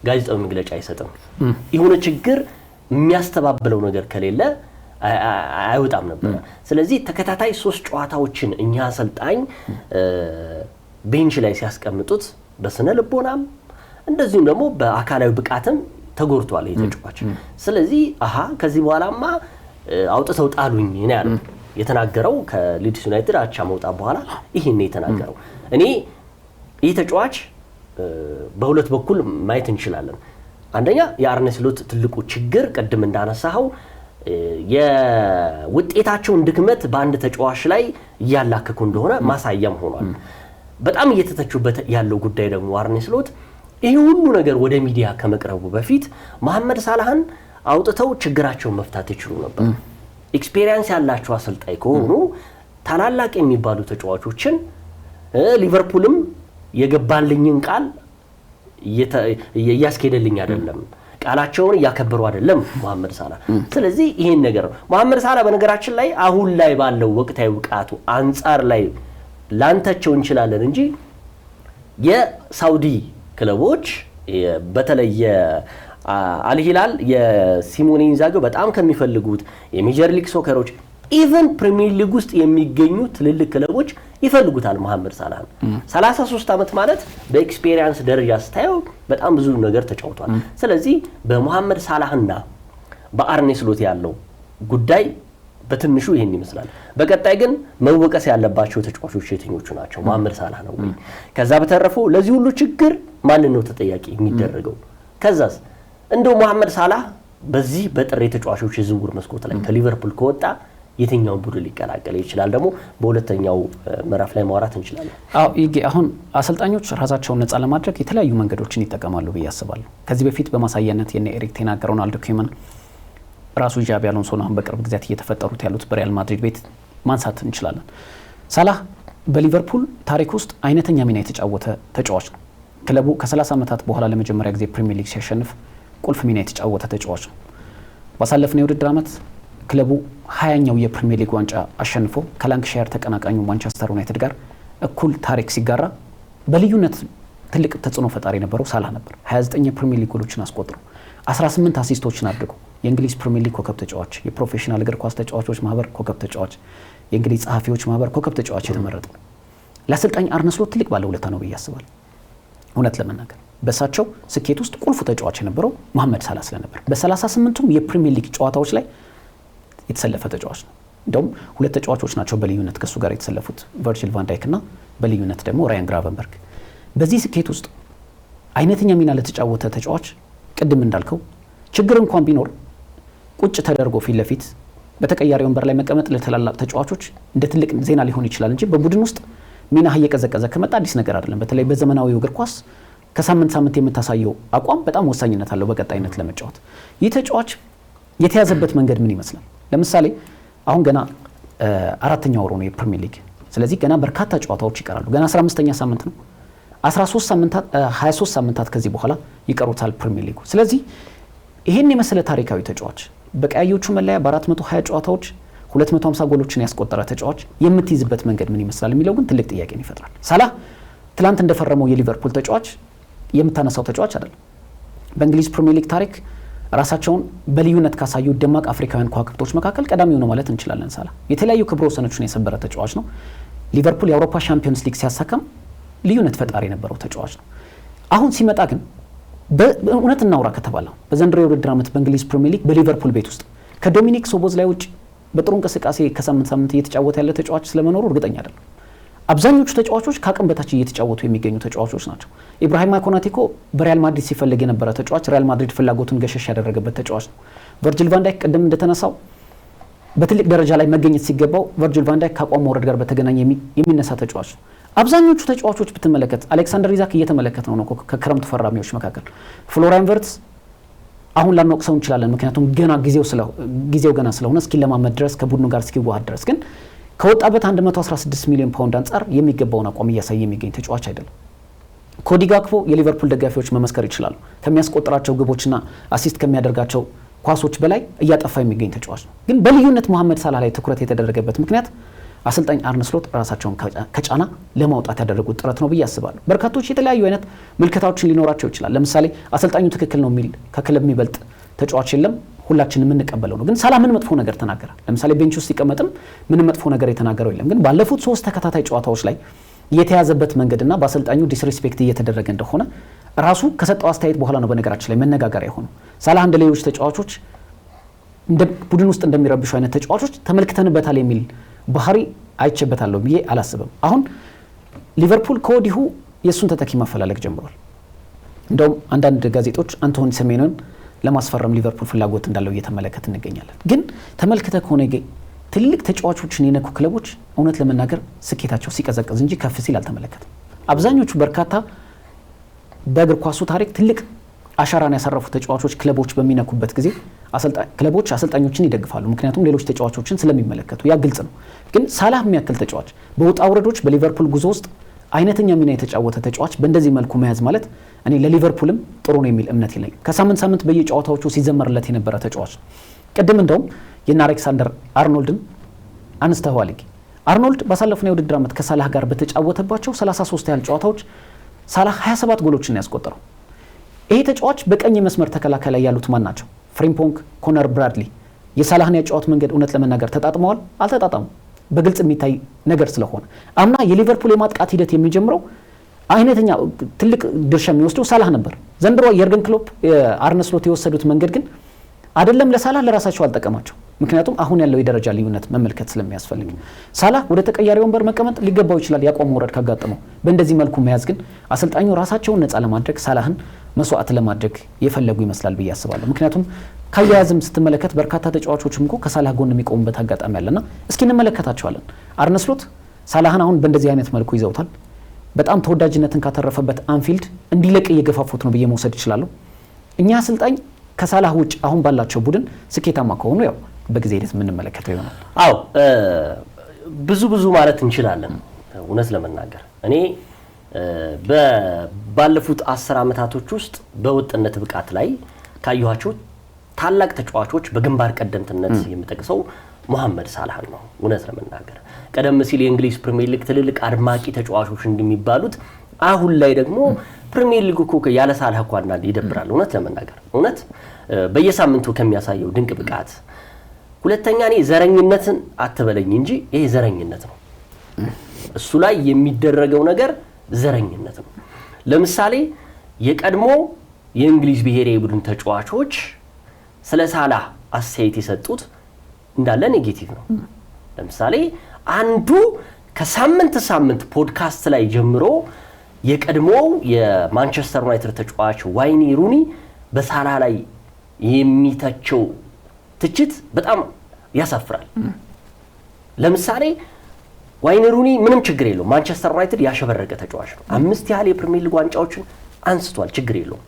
S1: ጋዜጣዊ መግለጫ አይሰጥም። የሆነ ችግር የሚያስተባብለው ነገር ከሌለ አይወጣም ነበር። ስለዚህ ተከታታይ 3 ጨዋታዎችን እኛ አሰልጣኝ ቤንች ላይ ሲያስቀምጡት በስነ ልቦናም እንደዚሁም ደግሞ በአካላዊ ብቃትም ተጎድቷል ይሄ ተጫዋች። ስለዚህ ከዚህ በኋላማ አውጥተው ጣሉኝ ነው ያለው የተናገረው። ከሊድስ ዩናይትድ አቻ መውጣት በኋላ ይሄን ነው የተናገረው። እኔ ይሄ ተጫዋች በሁለት በኩል ማየት እንችላለን። አንደኛ የአርነ ስሎት ትልቁ ችግር ቅድም እንዳነሳው የውጤታቸውን ድክመት በአንድ ተጫዋች ላይ እያላከኩ እንደሆነ ማሳያም ሆኗል። በጣም እየተተቹበት ያለው ጉዳይ ደግሞ አርነ ስሎት ይሄ ሁሉ ነገር ወደ ሚዲያ ከመቅረቡ በፊት መሐመድ ሳላህን አውጥተው ችግራቸውን መፍታት ይችሉ ነበር። ኤክስፒሪየንስ ያላቸው አሰልጣኝ ከሆኑ ታላላቅ የሚባሉ ተጫዋቾችን ሊቨርፑልም የገባልኝን ቃል እያስኬደልኝ አይደለም፣ ቃላቸውን እያከበሩ አይደለም መሐመድ ሳላህ። ስለዚህ ይሄን ነገር መሐመድ ሳላህ በነገራችን ላይ አሁን ላይ ባለው ወቅታዊ ብቃቱ አንጻር ላይ ላንተቸው እንችላለን እንጂ የሳውዲ ክለቦች በተለይ አልሂላል የሲሞኔ ኢንዛጊ በጣም ከሚፈልጉት የሜጀር ሊግ ሶከሮች ኢቨን ፕሪሚየር ሊግ ውስጥ የሚገኙ ትልልቅ ክለቦች ይፈልጉታል መሐመድ ሳላህ። 33 ዓመት ማለት በኤክስፒሪየንስ ደረጃ ስታየው በጣም ብዙ ነገር ተጫውቷል። ስለዚህ በመሐመድ ሳላህና በአርነ ስሎት ያለው ጉዳይ በትንሹ ይሄን ይመስላል። በቀጣይ ግን መወቀስ ያለባቸው ተጫዋቾች የትኞቹ ናቸው? መሐመድ ሳላህ ነው ወይ? ከዛ በተረፈ ለዚህ ሁሉ ችግር ማን ነው ተጠያቂ የሚደረገው? ከዛስ እንደው መሐመድ ሳላህ በዚህ በጥሬ ተጫዋቾች የዝውውር መስኮት ላይ ከሊቨርፑል ከወጣ የትኛውን ቡድን ሊቀላቀል ይችላል? ደግሞ በሁለተኛው ምዕራፍ ላይ ማውራት እንችላለን።
S2: ይሄ አሁን አሰልጣኞች ራሳቸውን ነፃ ለማድረግ የተለያዩ መንገዶችን ይጠቀማሉ ብዬ አስባለሁ። ከዚህ በፊት በማሳያነት የነ ኤሪክ ቴን ሃግ፣ ሮናልዶ ኮመን፣ ራሱ ጃቢ አሎንሶ አሁን በቅርብ ጊዜያት እየተፈጠሩት ያሉት በሪያል ማድሪድ ቤት ማንሳት እንችላለን። ሳላህ በሊቨርፑል ታሪክ ውስጥ አይነተኛ ሚና የተጫወተ ተጫዋች ነው። ክለቡ ከ30 ዓመታት በኋላ ለመጀመሪያ ጊዜ ፕሪሚየር ሊግ ሲያሸንፍ ቁልፍ ሚና የተጫወተ ተጫዋች ነው። ባሳለፍነው የውድድር ዓመት ክለቡ 20ኛው የፕሪሚየር ሊግ ዋንጫ አሸንፎ ከላንክሻየር ተቀናቃኙ ማንቸስተር ዩናይትድ ጋር እኩል ታሪክ ሲጋራ በልዩነት ትልቅ ተጽዕኖ ፈጣሪ የነበረው ሳላህ ነበር። 29 የፕሪሚየር ሊግ ጎሎችን አስቆጥሮ 18 አሲስቶችን አድርጎ የእንግሊዝ ፕሪሚየር ሊግ ኮከብ ተጫዋች፣ የፕሮፌሽናል እግር ኳስ ተጫዋቾች ማህበር ኮከብ ተጫዋች፣ የእንግሊዝ ጸሐፊዎች ማህበር ኮከብ ተጫዋች የተመረጠው ለአሰልጣኝ አርነ ስሎት ትልቅ ባለውለታ ነው ብዬ አስባለሁ። እውነት ለመናገር በሳቸው ስኬት ውስጥ ቁልፉ ተጫዋች የነበረው መሐመድ ሳላህ ስለነበር በ38ቱም የፕሪሚየር ሊግ ጨዋታዎች ላይ የተሰለፈ ተጫዋች ነው። እንደውም 2 ተጫዋቾች ናቸው በልዩነት ከሱ ጋር የተሰለፉት፣ ቨርጂል ቫን ዳይክ እና በልዩነት ደግሞ ራያን ግራቨንበርግ። በዚህ ስኬት ውስጥ አይነተኛ ሚና ለተጫወተ ተጫዋች ቅድም እንዳልከው ችግር እንኳን ቢኖር ቁጭ ተደርጎ ፊት ለፊት በተቀያሪ ወንበር ላይ መቀመጥ ለተላላቅ ተጫዋቾች እንደ ትልቅ ዜና ሊሆን ይችላል እንጂ በቡድን ውስጥ ሚና እየቀዘቀዘ ከመጣ አዲስ ነገር አይደለም። በተለይ በዘመናዊው እግር ኳስ ከሳምንት ሳምንት የምታሳየው አቋም በጣም ወሳኝነት አለው በቀጣይነት ለመጫወት። ይህ ተጫዋች የተያዘበት መንገድ ምን ይመስላል? ለምሳሌ አሁን ገና 4ኛው ወሩ ነው የፕሪሚየር ሊግ። ስለዚህ ገና በርካታ ጨዋታዎች ይቀራሉ። ገና 15ኛ ሳምንት ነው። 23 ሳምንታት ከዚህ በኋላ ይቀሩታል ፕሪሚየር ሊጉ። ስለዚህ ይሄን የመሰለ ታሪካዊ ተጫዋች በቀያዮቹ መለያ በ420 ጨዋታዎች 250 ጎሎችን ያስቆጠረ ተጫዋች የምትይዝበት መንገድ ምን ይመስላል የሚለው ግን ትልቅ ጥያቄን ይፈጥራል። ሳላህ ትላንት እንደፈረመው የሊቨርፑል ተጫዋች የምታነሳው ተጫዋች አይደለም። በእንግሊዝ ፕሪሚየር ሊግ ታሪክ ራሳቸውን በልዩነት ካሳዩ ደማቅ አፍሪካውያን ከዋክብቶች መካከል ቀዳሚው ነው ማለት እንችላለን። ሳላህ የተለያዩ ክብረ ወሰኖችን የሰበረ ተጫዋች ነው። ሊቨርፑል የአውሮፓ ሻምፒዮንስ ሊግ ሲያሳካም ልዩነት ፈጣሪ የነበረው ተጫዋች ነው። አሁን ሲመጣ ግን በእውነት እናውራ ከተባለ በዘንድሮ የውድድር ዓመት በእንግሊዝ ፕሪሚየር ሊግ በሊቨርፑል ቤት ውስጥ ከዶሚኒክ ሶቦዝላይ ውጭ በጥሩ እንቅስቃሴ ከሳምንት ሳምንት እየተጫወተ ያለ ተጫዋች ስለመኖሩ እርግጠኛ አይደለም። አብዛኞቹ ተጫዋቾች ከአቅም በታች እየተጫወቱ የሚገኙ ተጫዋቾች ናቸው። ኢብራሂማ ኮናቴ እኮ በሪያል ማድሪድ ሲፈልግ የነበረ ተጫዋች፣ ሪያል ማድሪድ ፍላጎቱን ገሸሽ ያደረገበት ተጫዋች ነው። ቨርጂል ቫን ዳይክ ቅድም እንደተነሳው በትልቅ ደረጃ ላይ መገኘት ሲገባው ቨርጂል ቫን ዳይክ ከአቋም መውረድ ጋር በተገናኘ የሚነሳ ተጫዋች ነው። አብዛኞቹ ተጫዋቾች ብትመለከት አሌክሳንደር ኢዛክ እየተመለከት ነው ከክረምቱ ፈራሚዎች መካከል ፍሎሪያን ቨርትዝ አሁን ላንወቅሰው እንችላለን፣ ምክንያቱም ገና ጊዜው ገና ስለሆነ እስኪለማመድ ድረስ ከቡድኑ ጋር እስኪዋሃድ ድረስ። ግን ከወጣበት 116 ሚሊዮን ፓውንድ አንጻር የሚገባውን አቋም እያሳየ የሚገኝ ተጫዋች አይደለም። ኮዲ ጋክፖ የሊቨርፑል ደጋፊዎች መመስከር ይችላሉ። ከሚያስቆጥራቸው ግቦችና አሲስት ከሚያደርጋቸው ኳሶች በላይ እያጠፋ የሚገኝ ተጫዋች ነው። ግን በልዩነት መሐመድ ሳላህ ላይ ትኩረት የተደረገበት ምክንያት አሰልጣኝ አርነ ስሎት ራሳቸውን ከጫና ለማውጣት ያደረጉት ጥረት ነው ብዬ አስባለሁ። በርካቶች የተለያዩ አይነት ምልከታዎችን ሊኖራቸው ይችላል። ለምሳሌ አሰልጣኙ ትክክል ነው የሚል ከክለብ የሚበልጥ ተጫዋች የለም፣ ሁላችንም የምንቀበለው ነው። ግን ሳላህ ምን መጥፎ ነገር ተናገረ? ለምሳሌ ቤንች ውስጥ ሲቀመጥም ምንም መጥፎ ነገር የተናገረው የለም። ግን ባለፉት 3 ተከታታይ ጨዋታዎች ላይ የተያዘበት መንገድና በአሰልጣኙ ዲስሪስፔክት እየተደረገ እንደሆነ ራሱ ከሰጠው አስተያየት በኋላ ነው በነገራችን ላይ መነጋገሪያ የሆነው። ሳላህ እንደ ሌሎች ተጫዋቾች እንደ ቡድን ውስጥ እንደሚረብሹ አይነት ተጫዋቾች ተመልክተንበታል የሚል ባህሪ አይቼበታለሁ ብዬ አላስብም። አሁን ሊቨርፑል ከወዲሁ የእሱን ተተኪ ማፈላለግ ጀምሯል። እንደውም አንዳንድ ጋዜጦች አንቶኒ ሴሜንዮን ለማስፈረም ሊቨርፑል ፍላጎት እንዳለው እየተመለከት እንገኛለን። ግን ተመልክተ ከሆነ ትልቅ ተጫዋቾችን የነኩ ክለቦች እውነት ለመናገር ስኬታቸው ሲቀዘቅዝ እንጂ ከፍ ሲል አልተመለከትም። አብዛኞቹ በርካታ በእግር ኳሱ ታሪክ ትልቅ አሻራን ያሳረፉ ተጫዋቾች ክለቦች በሚነኩበት ጊዜ ክለቦች አሰልጣኞችን ይደግፋሉ። ምክንያቱም ሌሎች ተጫዋቾችን ስለሚመለከቱ ያ ግልጽ ነው። ግን ሳላህ የሚያክል ተጫዋች በውጣ ውረዶች በሊቨርፑል ጉዞ ውስጥ አይነተኛ ሚና የተጫወተ ተጫዋች በእንደዚህ መልኩ መያዝ ማለት እኔ ለሊቨርፑልም ጥሩ ነው የሚል እምነት የለኝም። ከሳምንት ሳምንት በየጨዋታዎቹ ሲዘመርለት የነበረ ተጫዋች ቅድም እንደውም የና አሌክሳንደር አርኖልድን አንስተዋል። አርኖልድ ባሳለፈው የውድድር ዓመት ከሳላህ ጋር በተጫወተባቸው 33 ያህል ጨዋታዎች ሳላህ 27 ጎሎችን ያስቆጠረው። ይሄ ተጫዋች በቀኝ መስመር ተከላካይ ላይ ያሉት ማን ናቸው? ፍሪምፖንግ፣ ኮነር ብራድሊ የሳላህን ያጫወት መንገድ እውነት ለመናገር ተጣጥመዋል? አልተጣጣሙም። በግልጽ የሚታይ ነገር ስለሆነ አምና የሊቨርፑል የማጥቃት ሂደት የሚጀምረው አይነተኛ ትልቅ ድርሻ የሚወስደው ሳላህ ነበር። ዘንድሮ የርገን ክሎፕ አርነ ስሎት የወሰዱት መንገድ ግን አይደለም ለሳላህ ለራሳቸው አልጠቀማቸው። ምክንያቱም አሁን ያለው የደረጃ ልዩነት መመልከት ስለሚያስፈልግ ሳላህ ወደ ተቀያሪ ወንበር መቀመጥ ሊገባው ይችላል ያቋም ወረድ ካጋጠመው። በእንደዚህ መልኩ መያዝ ግን አሰልጣኙ ራሳቸውን ነፃ ለማድረግ ሳላህን መስዋዕት ለማድረግ የፈለጉ ይመስላል ብዬ አስባለሁ። ምክንያቱም ካያያዝም ስትመለከት በርካታ ተጫዋቾችም እኮ ከሳላህ ጎን የሚቆሙበት አጋጣሚ ያለና እስኪ እንመለከታቸዋለን። አርነ ስሎት ሳላህን አሁን በእንደዚህ አይነት መልኩ ይዘውታል። በጣም ተወዳጅነትን ካተረፈበት አንፊልድ እንዲለቅ እየገፋፉት ነው ብዬ መውሰድ ይችላሉ። እኛ አሰልጣኝ ከሳላህ ውጭ አሁን ባላቸው ቡድን ስኬታማ ከሆኑ ያው በጊዜ ሂደት የምንመለከተው ይሆናል።
S1: አዎ ብዙ ማለት እንችላለን። እውነት ለመናገር እኔ ባለፉት 10 ዓመታቶች ውስጥ በወጥነት ብቃት ላይ ካየኋቸው ታላቅ ተጫዋቾች በግንባር ቀደምትነት የምጠቅሰው መሐመድ ሳላህ ነው። እውነት ለመናገር ቀደም ሲል የእንግሊዝ ፕሪሚየር ሊግ ትልልቅ አድማቂ ተጫዋቾች እንደሚባሉት አሁን ላይ ደግሞ ፕሪሚየር ሊግ እኮ ያለ ሳላህ እኮ አንዳንዴ ይደብራል። እውነት ለመናገር እውነት በየሳምንቱ ከሚያሳየው ድንቅ ብቃት ሁለተኛ እኔ ዘረኝነትን አትበለኝ እንጂ ይሄ ዘረኝነት ነው። እሱ ላይ የሚደረገው ነገር ዘረኝነት ነው። ለምሳሌ የቀድሞ የእንግሊዝ ብሔራዊ ቡድን ተጫዋቾች ስለ ሳላህ አስተያየት የሰጡት እንዳለ ኔጌቲቭ ነው። ለምሳሌ አንዱ ከሳምንት ሳምንት ፖድካስት ላይ ጀምሮ የቀድሞው የማንቸስተር ዩናይትድ ተጫዋች ዋይኒ ሩኒ በሳላህ ላይ የሚተቸው ትችት በጣም ያሳፍራል። ለምሳሌ ዋይኒ ሩኒ ምንም ችግር የለውም፣ ማንቸስተር ዩናይትድ ያሸበረቀ ተጫዋች ነው። 5 ያህል የፕሪሚየር ሊግ ዋንጫዎችን አንስቷል፣ ችግር የለውም።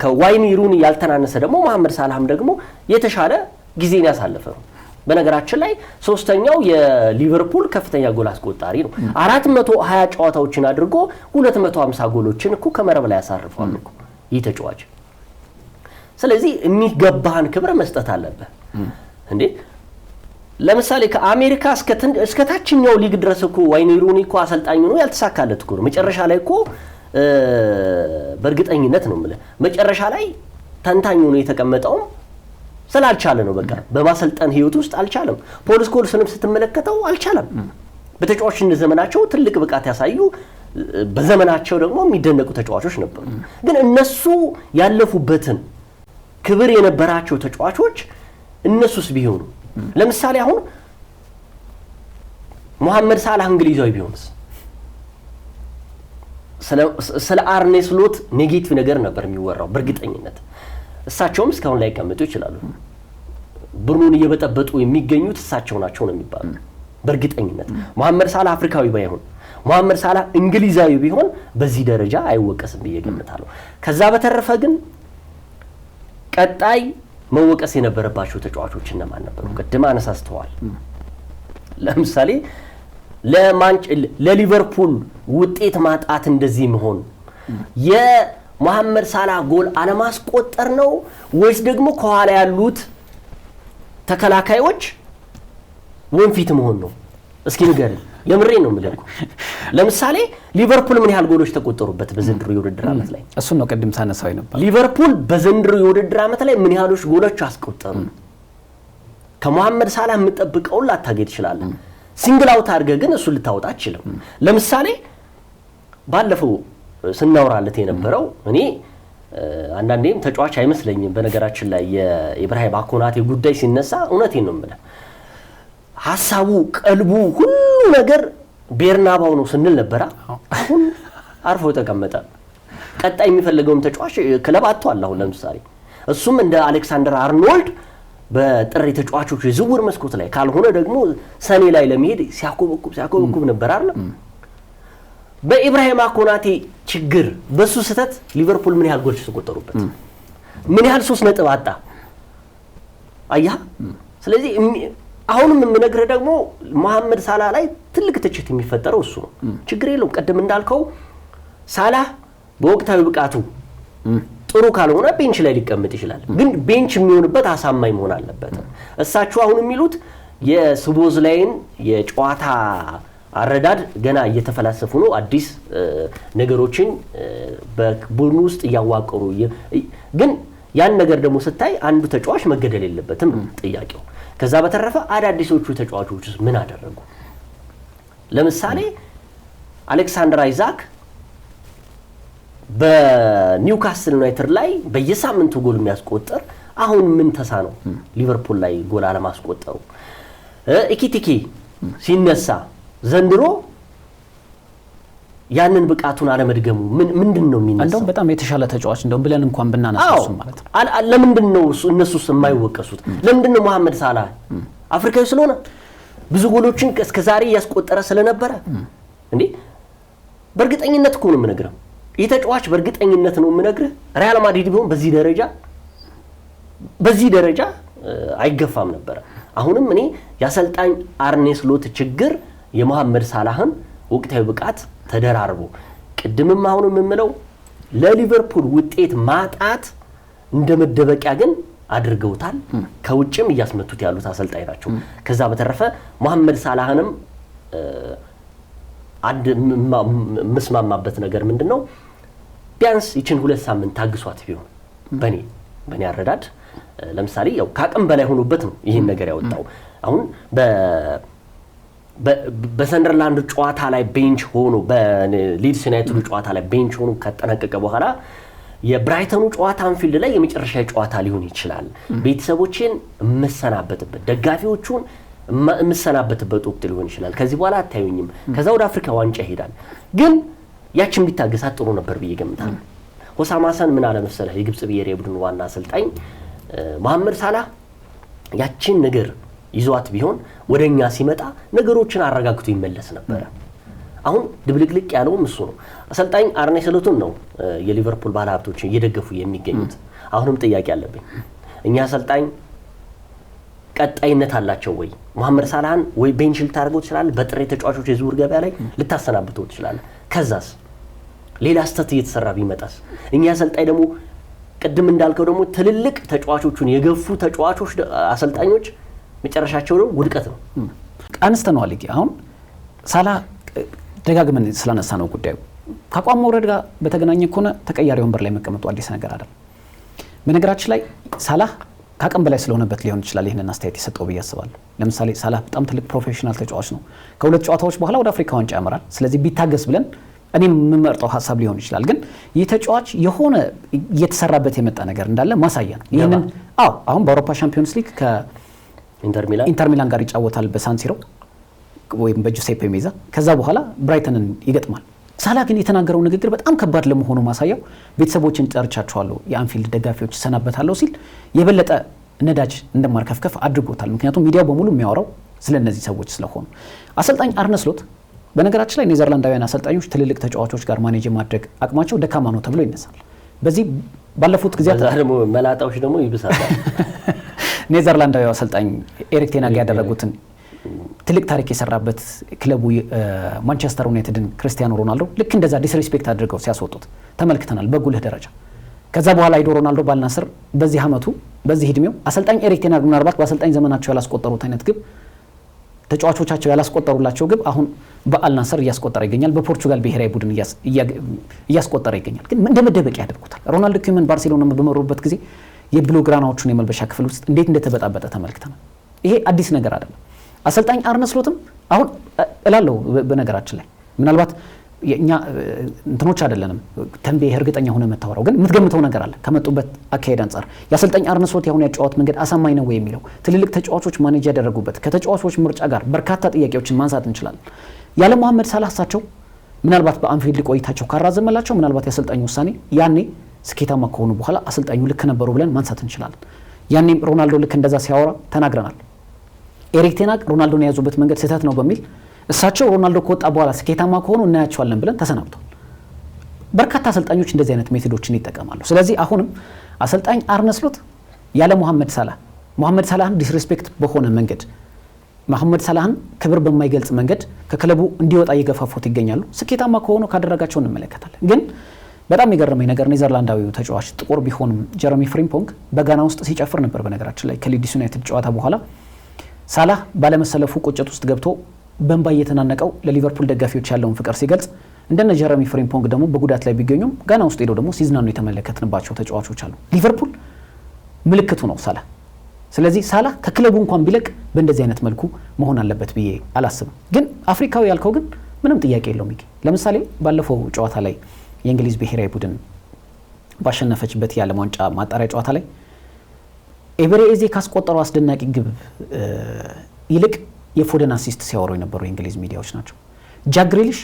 S1: ከዋይኒ ሩኒ ያልተናነሰ ደግሞ መሐመድ ሳላህም ደግሞ የተሻለ ጊዜን ያሳለፈ ነው። በነገራችን ላይ 3ኛው የሊቨርፑል ከፍተኛ ጎል አስቆጣሪ ነው። 420 ጨዋታዎችን አድርጎ 250 ጎሎችን እኮ ከመረብ ላይ ያሳርፋል እኮ ይህ ተጫዋች። ስለዚህ የሚገባህን ክብር መስጠት አለበት እንዴ። ለምሳሌ ከአሜሪካ እስከ ታችኛው ሊግ ድረስ እኮ ዋይኒ ሩኒ እኮ አሰልጣኙ ነው ያልተሳካለት እኮ ነው። መጨረሻ ላይ እኮ በእርግጠኝነት ነው የምልህ መጨረሻ ላይ ተንታኙ ነው የተቀመጠውም ስላልቻለ ነው። በቃ በማሰልጠን ህይወት ውስጥ አልቻለም። ፖል ስኮልስንም ስትመለከተው አልቻለም። በተጫዋችነት ዘመናቸው ትልቅ ብቃት ያሳዩ በዘመናቸው ደግሞ የሚደነቁ ተጫዋቾች ነበሩ። ግን እነሱ ያለፉበትን ክብር የነበራቸው ተጫዋቾች እነሱስ ቢሆኑ ለምሳሌ አሁን መሐመድ ሳላህ እንግሊዛዊ ቢሆንስ ስለ አርኔ ስሎት ኔጌቲቭ ነገር ነበር የሚወራው በእርግጠኝነት። እሳቸውም እስካሁን ላይ ቀመጡ ይችላሉ። ብሩን እየበጠበጡ የሚገኙት እሳቸው ናቸው ነው የሚባለው በእርግጠኝነት። መሐመድ ሳላህ አፍሪካዊ ባይሆን መሐመድ ሳላህ እንግሊዛዊ ቢሆን በዚህ ደረጃ አይወቀስም ብዬ ገምታለሁ። ከዛ በተረፈ ግን ቀጣይ መወቀስ የነበረባቸው ተጫዋቾች እነማን ነበሩ? ቅድም አነሳስተዋል። ለምሳሌ ለሊቨርፑል ውጤት ማጣት እንደዚህ መሆን የመሐመድ ሳላህ ጎል አለማስቆጠር ነው ወይስ ደግሞ ከኋላ ያሉት ተከላካዮች ወንፊት መሆን ነው? እስኪ ንገረኝ። የምሬ ነው የምልህ። ለምሳሌ ሊቨርፑል ምን ያህል ጎሎች ተቆጠሩበት በዘንድሮ የውድድር ዓመት ላይ?
S2: እሱን ነው ቅድም ሳነሳው ነበር።
S1: ሊቨርፑል በዘንድሮ የውድድር ዓመት ላይ ምን ያህሎች ጎሎች አስቆጠሩ? ከመሐመድ ሳላህ የምጠብቀውን ላታገኝ ትችላለህ። ሲንግል አውት አድርገህ ግን እሱን ልታወጣ አትችልም። ለምሳሌ ባለፈው ስናወራለት የነበረው እኔ አንዳንዴም ተጫዋች አይመስለኝም በነገራችን ላይ የኢብራሂም ኮናቴ ጉዳይ ሲነሳ እውነቴን ነው የምልህ ሐሳቡ ቀልቡ ሁሉ ነገር ቤርናባው ነው ስንል ነበር። አሁን አርፎ ተቀመጠ። ቀጣይ የሚፈልገውም ተጫዋች ክለብ አጥቷል። አሁን ለምሳሌ እሱም እንደ አሌክሳንደር አርኖልድ በጥሪ ተጫዋቾች የዝውውር መስኮት ላይ ካልሆነ ደግሞ ሰኔ ላይ ለመሄድ ሲያኮበኩብ ነበር አይደል? በኢብራሂም ኮናቴ ችግር በሱ ስህተት ሊቨርፑል ምን ያህል ጎሎች ተቆጠሩበት? ምን ያህል 3 ነጥብ አጣ? አያህ። ስለዚህ አሁንም የምነግርህ ደግሞ መሐመድ ሳላህ ላይ ትልቅ ትችት የሚፈጠረው እሱ ነው። ችግር የለውም። ቀደም እንዳልከው ሳላህ በወቅታዊ ብቃቱ ጥሩ ካልሆነ ቤንች ላይ ሊቀመጥ ይችላል። ግን ቤንች የሚሆንበት አሳማኝ መሆን አለበት። እሳቸው አሁን የሚሉት የስቦዝላይን የጨዋታ አረዳድ ገና እየተፈላሰፉ ነው። አዲስ ነገሮችን በቡድኑ ውስጥ እያዋቀሩ ግን ያን ነገር ደግሞ ስታይ አንዱ ተጫዋች መገደል የለበትም ጥያቄው። ከዛ በተረፈ አዳዲሶቹ ተጫዋቾች ምን አደረጉ? ለምሳሌ አሌክሳንደር አይዛክ በኒውካስል ዩናይትድ ላይ በየሳምንቱ ጎል የሚያስቆጥር አሁን ምን ተሳነው ሊቨርፑል ላይ ጎል አለማስቆጠሩ? ኢኪቲኪ ሲነሳ ዘንድሮ ያንን ብቃቱን አለመድገሙ ምንድን ነው የሚነሳው?
S2: እንደውም በጣም የተሻለ ተጫዋች እንደውም ብለን እንኳን ብናነሳው ማለት ነው።
S1: ለምንድን ነው እነሱስ የማይወቀሱት? ለምንድን ነው መሐመድ ሳላህ አፍሪካዊ ስለሆነ ብዙ ጎሎችን እስከዛሬ ያስቆጠረ ስለነበረ እንዴ? በእርግጠኝነት እኮ ነው የምነግርህ። ይህ ተጫዋች በእርግጠኝነት ነው የምነግርህ ሪያል ማድሪድ ቢሆን በዚህ ደረጃ አይገፋም ነበር። አሁንም እኔ የአሰልጣኝ አርኔ ስሎት ችግር የመሐመድ ሳላህን ወቅታዊ ብቃት ተደራርቦ ቅድምም አሁንም የምለው ለሊቨርፑል ውጤት ማጣት እንደ መደበቂያ ግን አድርገውታል። ከውጭም እያስመቱት ያሉት አሰልጣኝ ናቸው። ከዛ በተረፈ መሐመድ ሳላህንም አንድ መስማማበት ነገር ምንድነው ቢያንስ ይችን 2 ሳምንት ታግሷት ቢሆን በኔ አረዳድ ለምሳሌ ያው ካቅም በላይ ሆኖበት ነው ይሄን ነገር ያወጣው። አሁን በሰንደርላንድ ጨዋታ ላይ ቤንች ሆኖ በሊድስ ዩናይትድ ጨዋታ ላይ ቤንች ሆኖ ከተጠናቀቀ በኋላ የብራይተኑ ጨዋታ አንፊልድ ላይ የመጨረሻ ጨዋታ ሊሆን ይችላል፣ ቤተሰቦችን መሰናበትበት ደጋፊዎቹን መሰናበትበት ወቅት ሊሆን ይችላል፣ ከዚህ በኋላ አታዩኝም፣ ከዛ ወደ አፍሪካ ዋንጫ ይሄዳል። ግን ያችን ቢታገሳት ጥሩ ነበር ብዬ ገምታለሁ። ሆሳም ሐሰን ምን አለ መሰለህ የግብጽ ብሔራዊ ቡድን ዋና አሰልጣኝ መሐመድ ሳላህ ያችን ነገር ይዟት ቢሆን ወደኛ ሲመጣ ነገሮችን አረጋግቶ ይመለስ ነበር። አሁን ድብልቅልቅ ያለውም እሱ ነው። አሰልጣኝ አርኔ ስሎትን ነው የሊቨርፑል ባለሀብቶችን እየደገፉ የሚገኙት። አሁንም ጥያቄ አለብኝ። እኛ አሰልጣኝ ቀጣይነት አላቸው ወይ? መሐመድ ሳላህን ወይ ቤንች ልታደርገው ትችላለህ፣ በጥሬ ተጫዋቾች የዝውውር ገበያ ላይ ልታሰናብተው ትችላለህ። ከዛስ ሌላ ስህተት እየተሰራ ቢመጣስ? እኛ አሰልጣኝ ደግሞ ቅድም እንዳልከው ደግሞ ትልልቅ ተጫዋቾቹን የገፉ ተጫዋቾች አሰልጣኞች መጨረሻቸው ነው ውድቀት ነው።
S2: አንስተነዋል። አሁን ሳላህ ደጋግመን ስላነሳ ነው ጉዳዩ ከአቋም መውረድ ጋር በተገናኘ ከሆነ ተቀያሪ ወንበር ላይ መቀመጡ አዲስ ነገር አይደለም። በነገራችን ላይ ሳላህ ከአቅም በላይ ስለሆነበት ሊሆን ይችላል ይህንን አስተያየት የሰጠው ብዬ አስባለሁ። ለምሳሌ ሳላህ በጣም ትልቅ ፕሮፌሽናል ተጫዋች ነው። ከ2 ጨዋታዎች በኋላ ወደ አፍሪካ ዋንጫ ያመራል። ስለዚህ ቢታገስ ብለን እኔም የምመርጠው ሀሳብ ሊሆን ይችላል። ግን ይህ ተጫዋች የሆነ እየተሰራበት የመጣ ነገር እንዳለ ማሳያ ነው። ይህንን አሁን በአውሮፓ ቻምፒዮንስ ሊግ ከኢንተር ሚላን ጋር ይጫወታል በሳንሲሮ ወይም በጁሴፔ ሜዛ። ከዛ በኋላ ብራይተንን ይገጥማል። ሳላህ ግን የተናገረው ንግግር በጣም ከባድ ለመሆኑ ማሳያው ቤተሰቦችን ጠርቻቸዋለሁ፣ የአንፊልድ ደጋፊዎች ሰናበታለሁ ሲል የበለጠ ነዳጅ እንደማርከፍከፍ አድርጎታል። ምክንያቱም ሚዲያው በሙሉ የሚያወራው ስለነዚህ ሰዎች ስለሆኑ። አሰልጣኝ አርነ ስሎት በነገራችን ላይ ኔዘርላንዳውያን አሰልጣኞች ትልልቅ ተጫዋቾች ጋር ማኔጅ ማድረግ አቅማቸው ደካማ ነው ተብሎ ይነሳል። በዚህ ባለፉት ጊዜያት
S1: ደግሞ መላጣዎች ደግሞ ይብሳል።
S2: ኔዘርላንዳዊ አሰልጣኝ ኤሪክ ቴን ሃግ ያደረጉትን ትልቅ ታሪክ የሰራበት ክለቡ ማንቸስተር ዩናይትድን ክርስቲያኖ ሮናልዶ ልክ እንደዛ ዲስሪስፔክት አድርገው ሲያስወጡት ተመልክተናል በጉልህ ደረጃ። ከዛ በኋላ ሄዶ ሮናልዶ ባልናስር በዚህ አመቱ በዚህ እድሜው አሰልጣኝ ኤሪክ ቴን ሃግ ምናልባት በአሰልጣኝ ዘመናቸው ያላስቆጠሩት አይነት ግብ ተጫዋቾቻቸው ያላስቆጠሩላቸው ግብ አሁን በአልናስር እያስቆጠረ ይገኛል። በፖርቹጋል ብሔራዊ ቡድን እያስቆጠረ ይገኛል። ግን እንደ መደበቂያ ያደርጉታል። ሮናልዶ ኩመን ባርሴሎና በመሩበት ጊዜ የብሉግራናዎቹን የመልበሻ ክፍል ውስጥ እንዴት እንደተበጣበጠ ተመልክተናል። ይሄ አዲስ ነገር አይደለም። አሰልጣኝ አርነ ስሎትም አሁን እላለሁ በነገራችን ላይ ምናልባት እኛ እንትኖች አይደለንም ተንበይ እርግጠኛ ሆነ መታወራው ግን የምትገምተው ነገር አለ ከመጡበት አካሄድ አንፃር የአሰልጣኝ አርነ ስሎት ያሁን ያጫወት መንገድ አሳማኝ ነው ወይ የሚለው ትልልቅ ተጫዋቾች ማኔጅ ያደረጉበት ከተጫዋቾች ምርጫ ጋር በርካታ ጥያቄዎችን ማንሳት እንችላለን። ያለ መሐመድ ሳላህ ሳቸው ምናልባት በአንፊልድ ቆይታቸው ካራዘመላቸው ምናልባት የአሰልጣኙ ውሳኔ ያኔ ስኬታማ ከሆኑ በኋላ አሰልጣኙ ልክ ነበሩ ብለን ማንሳት እንችላለን። ያኔም ሮናልዶ ልክ እንደዛ ሲያወራ ተናግረናል። ኤሪክ ቴን ሃግ ሮናልዶን የያዙበት መንገድ ስህተት ነው በሚል እሳቸው ሮናልዶ ከወጣ በኋላ ስኬታማ ከሆኑ እናያቸዋለን ብለን ተሰናብተዋል። በርካታ አሰልጣኞች እንደዚህ አይነት ሜቶዶችን ይጠቀማሉ። ስለዚህ አሁንም አሰልጣኝ አርነ ስሎት ያለ መሐመድ ሳላህን ዲስሪስፔክት በሆነ መንገድ መሐመድ ሳላህን ክብር በማይገልጽ መንገድ ከክለቡ እንዲወጣ እየገፋፉት ይገኛሉ። ስኬታማ ከሆኑ ካደረጋቸው እንመለከታለን። ግን በጣም የገረመኝ ነገር ኔዘርላንዳዊው ተጫዋች ጥቁር ቢሆንም ጀረሚ ፍሪምፖንግ በጋና ውስጥ ሲጨፍር ነበር። በነገራችን ላይ ከሊድስ ዩናይትድ ጨዋታ በኋላ ሳላህ ባለመሰለፉ ቁጭት ውስጥ ገብቶ በእንባ እየተናነቀው ለሊቨርፑል ደጋፊዎች ያለውን ፍቅር ሲገልጽ እንደነ ጀረሚ ፍሪምፖንግ ደግሞ በጉዳት ላይ ቢገኙም ጋና ውስጥ ሄደው ደግሞ ሲዝናኑ የተመለከትንባቸው ተጫዋቾች አሉ። ሊቨርፑል ምልክቱ ነው ሳላህ። ስለዚህ ሳላህ ከክለቡ እንኳን ቢለቅ በእንደዚህ አይነት መልኩ መሆን አለበት ብዬ አላስብም። ግን አፍሪካዊ ያልከው ግን ምንም ጥያቄ የለውም። ለምሳሌ ባለፈው ጨዋታ ላይ የእንግሊዝ ብሔራዊ ቡድን ባሸነፈችበት የዓለም ዋንጫ ማጣሪያ ጨዋታ ላይ ኤቨሬ ኤዜ ካስቆጠረው አስደናቂ ግብ ይልቅ የፎደን አሲስት ሲያወሩ የነበሩ የእንግሊዝ ሚዲያዎች ናቸው። ጃክ ግሪሊሽ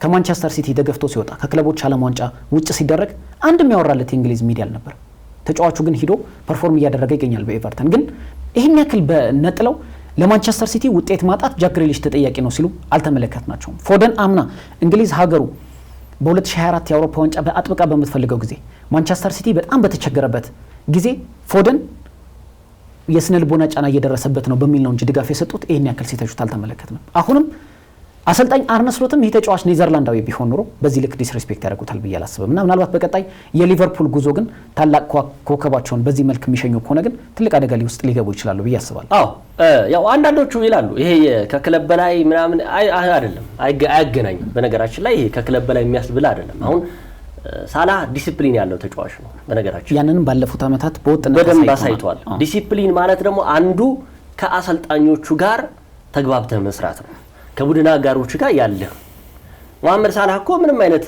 S2: ከማንቸስተር ሲቲ ተገፍቶ ሲወጣ ከክለቦች ዓለም ዋንጫ ውጭ ሲደረግ አንድም ያወራለት የእንግሊዝ ሚዲያ አልነበር። ተጫዋቹ ግን ሂዶ ፐርፎርም እያደረገ ይገኛል በኤቨርተን። ግን ይህን ያክል በነጥለው ለማንቸስተር ሲቲ ውጤት ማጣት ጃክ ግሪሊሽ ተጠያቂ ነው ሲሉ አልተመለከትናቸውም። ፎደን አምና እንግሊዝ ሀገሩ በ2024 የአውሮፓ ዋንጫ በአጥብቃ በምትፈልገው ጊዜ ማንቸስተር ሲቲ በጣም በተቸገረበት ጊዜ ፎደን የስነ ልቦና ጫና እየደረሰበት ነው በሚል ነው እንጂ ድጋፍ የሰጡት ይሄን ያክል ሲተቹት አልተመለከትንም። አሁንም አሰልጣኝ አርነ ስሎትም ይሄ ተጫዋች ኔዘርላንዳዊ ቢሆን ኖሮ በዚህ ልክ ዲስሪስፔክት ያደርጉታል ብዬ አላስብም። እና ምናልባት በቀጣይ የሊቨርፑል ጉዞ ግን ታላቅ ኮከባቸውን በዚህ መልክ የሚሸኙ ከሆነ ግን ትልቅ አደጋ ውስጥ ሊገቡ ይችላሉ ብዬ አስባለሁ።
S1: አዎ ያው አንዳንዶቹ ይላሉ ይሄ ከክለብ በላይ ምናምን አይደለም፣ አያገናኝም። በነገራችን ላይ ይሄ ከክለብ በላይ የሚያስብል አይደለም። አሁን ሳላህ ዲሲፕሊን ያለው ተጫዋች ነው። በነገራችን
S2: ያንንም ባለፉት አመታት
S1: በደንብ አሳይቷል። ዲሲፕሊን ማለት ደግሞ አንዱ ከአሰልጣኞቹ ጋር ተግባብተህ መስራት ነው፣ ከቡድን አጋሮቹ ጋር ያለ። መሐመድ ሳላህ እኮ ምንም አይነት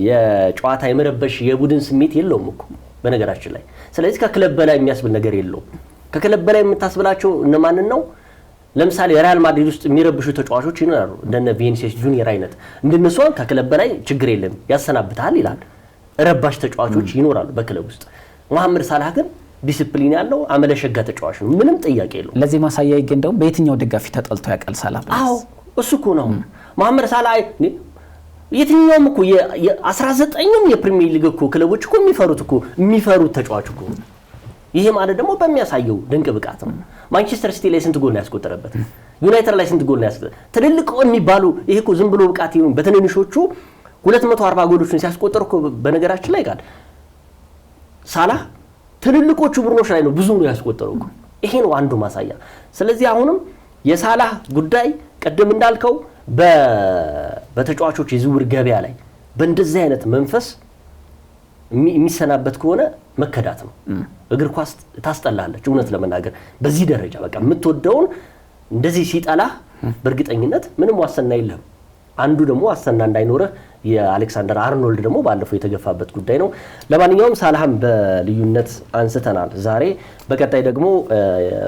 S1: የጨዋታ የመረበሽ የቡድን ስሜት የለውም እኮ በነገራችን ላይ። ስለዚህ ከክለብ በላይ የሚያስብል ነገር የለውም። ከክለብ በላይ የምታስብላቸው እነማንን ነው? ለምሳሌ ሪያል ማድሪድ ውስጥ የሚረብሹ ተጫዋቾች ይኖራሉ፣ እንደነ ቪኒሲየስ ጁኒየር አይነት። እንደነሱ ከክለብ በላይ ችግር የለም ያሰናብታል ይላል። ረባሽ ተጫዋቾች ይኖራሉ በክለብ ውስጥ። መሐመድ ሳላህ ግን ዲሲፕሊን ያለው አመለሸጋ ተጫዋች ነው፣ ምንም ጥያቄ የለውም።
S2: ለዚህ ማሳያ ይገኛል። በየትኛው ደጋፊ ተጠልቶ ያውቃል ሳላህ?
S1: አዎ እሱ እኮ ነው መሐመድ ሳላህ። የትኛውም እኮ የ19ኙም የፕሪሚየር ሊግ እኮ ክለቦች እኮ የሚፈሩት ተጫዋች እኮ። ይሄ ማለት ደግሞ በሚያሳየው ድንቅ ብቃት ነው። ማንቸስተር ሲቲ ላይ ስንት ጎል ነው ያስቆጠረበት? ዩናይትድ ላይ ስንት ጎል ነው ያስቆጠረበት? ትልልቅ የሚባሉ ይሄ እኮ ዝም ብሎ ብቃት ይሁን በትንንሾቹ 240 ጎሎችን ሲያስቆጠር እኮ በነገራችን ላይ ቃል ሳላህ ትልልቆቹ ቡድኖች ላይ ነው ብዙ ነው ያስቆጠረው እኮ። ይሄ ነው አንዱ ማሳያ። ስለዚህ አሁንም የሳላህ ጉዳይ ቅድም እንዳልከው በተጫዋቾች የዝውውር ገበያ ላይ በእንደዚህ አይነት መንፈስ የሚሰናበት ከሆነ መከዳት ነው። እግር ኳስ ታስጠላለች እውነት ለመናገር በዚህ ደረጃ በቃ የምትወደውን እንደዚህ ሲጠላህ በእርግጠኝነት ምንም ዋስትና የለም። አንዱ ደግሞ ዋስትና እንዳይኖርህ የአሌክሳንደር አርኖልድ ደግሞ ባለፈው የተገፋበት ጉዳይ ነው። ለማንኛውም ሳላህም በልዩነት አንስተናል ዛሬ። በቀጣይ ደግሞ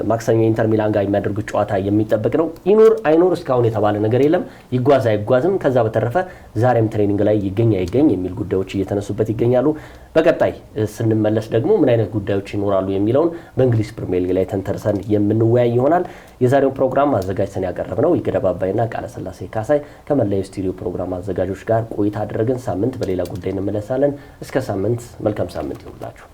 S1: ማክሰኞ ኢንተር ሚላን ጋር የሚያደርጉት ጨዋታ የሚጠበቅ ነው። ይኑር አይኑር እስካሁን የተባለ ነገር የለም። ይጓዝ አይጓዝም። ከዛ በተረፈ ዛሬም ትሬኒንግ ላይ ይገኝ አይገኝ የሚል ጉዳዮች እየተነሱበት ይገኛሉ። በቀጣይ ስንመለስ ደግሞ ምን አይነት ጉዳዮች ይኖራሉ የሚለውን በእንግሊዝ ፕሪሚየር ሊግ ላይ ተንተርሰን የምንወያይ ይሆናል። የዛሬው ፕሮግራም አዘጋጅተን ያቀረብነው ይገደብ አባይና ቃለስላሴ ካሳይ ከመላው ስቱዲዮ ፕሮግራም አዘጋጆች ጋር ቆይታ አደረግን። ሳምንት በሌላ ጉዳይ እንመለሳለን። እስከ ሳምንት መልካም ሳምንት ይሁንላችሁ።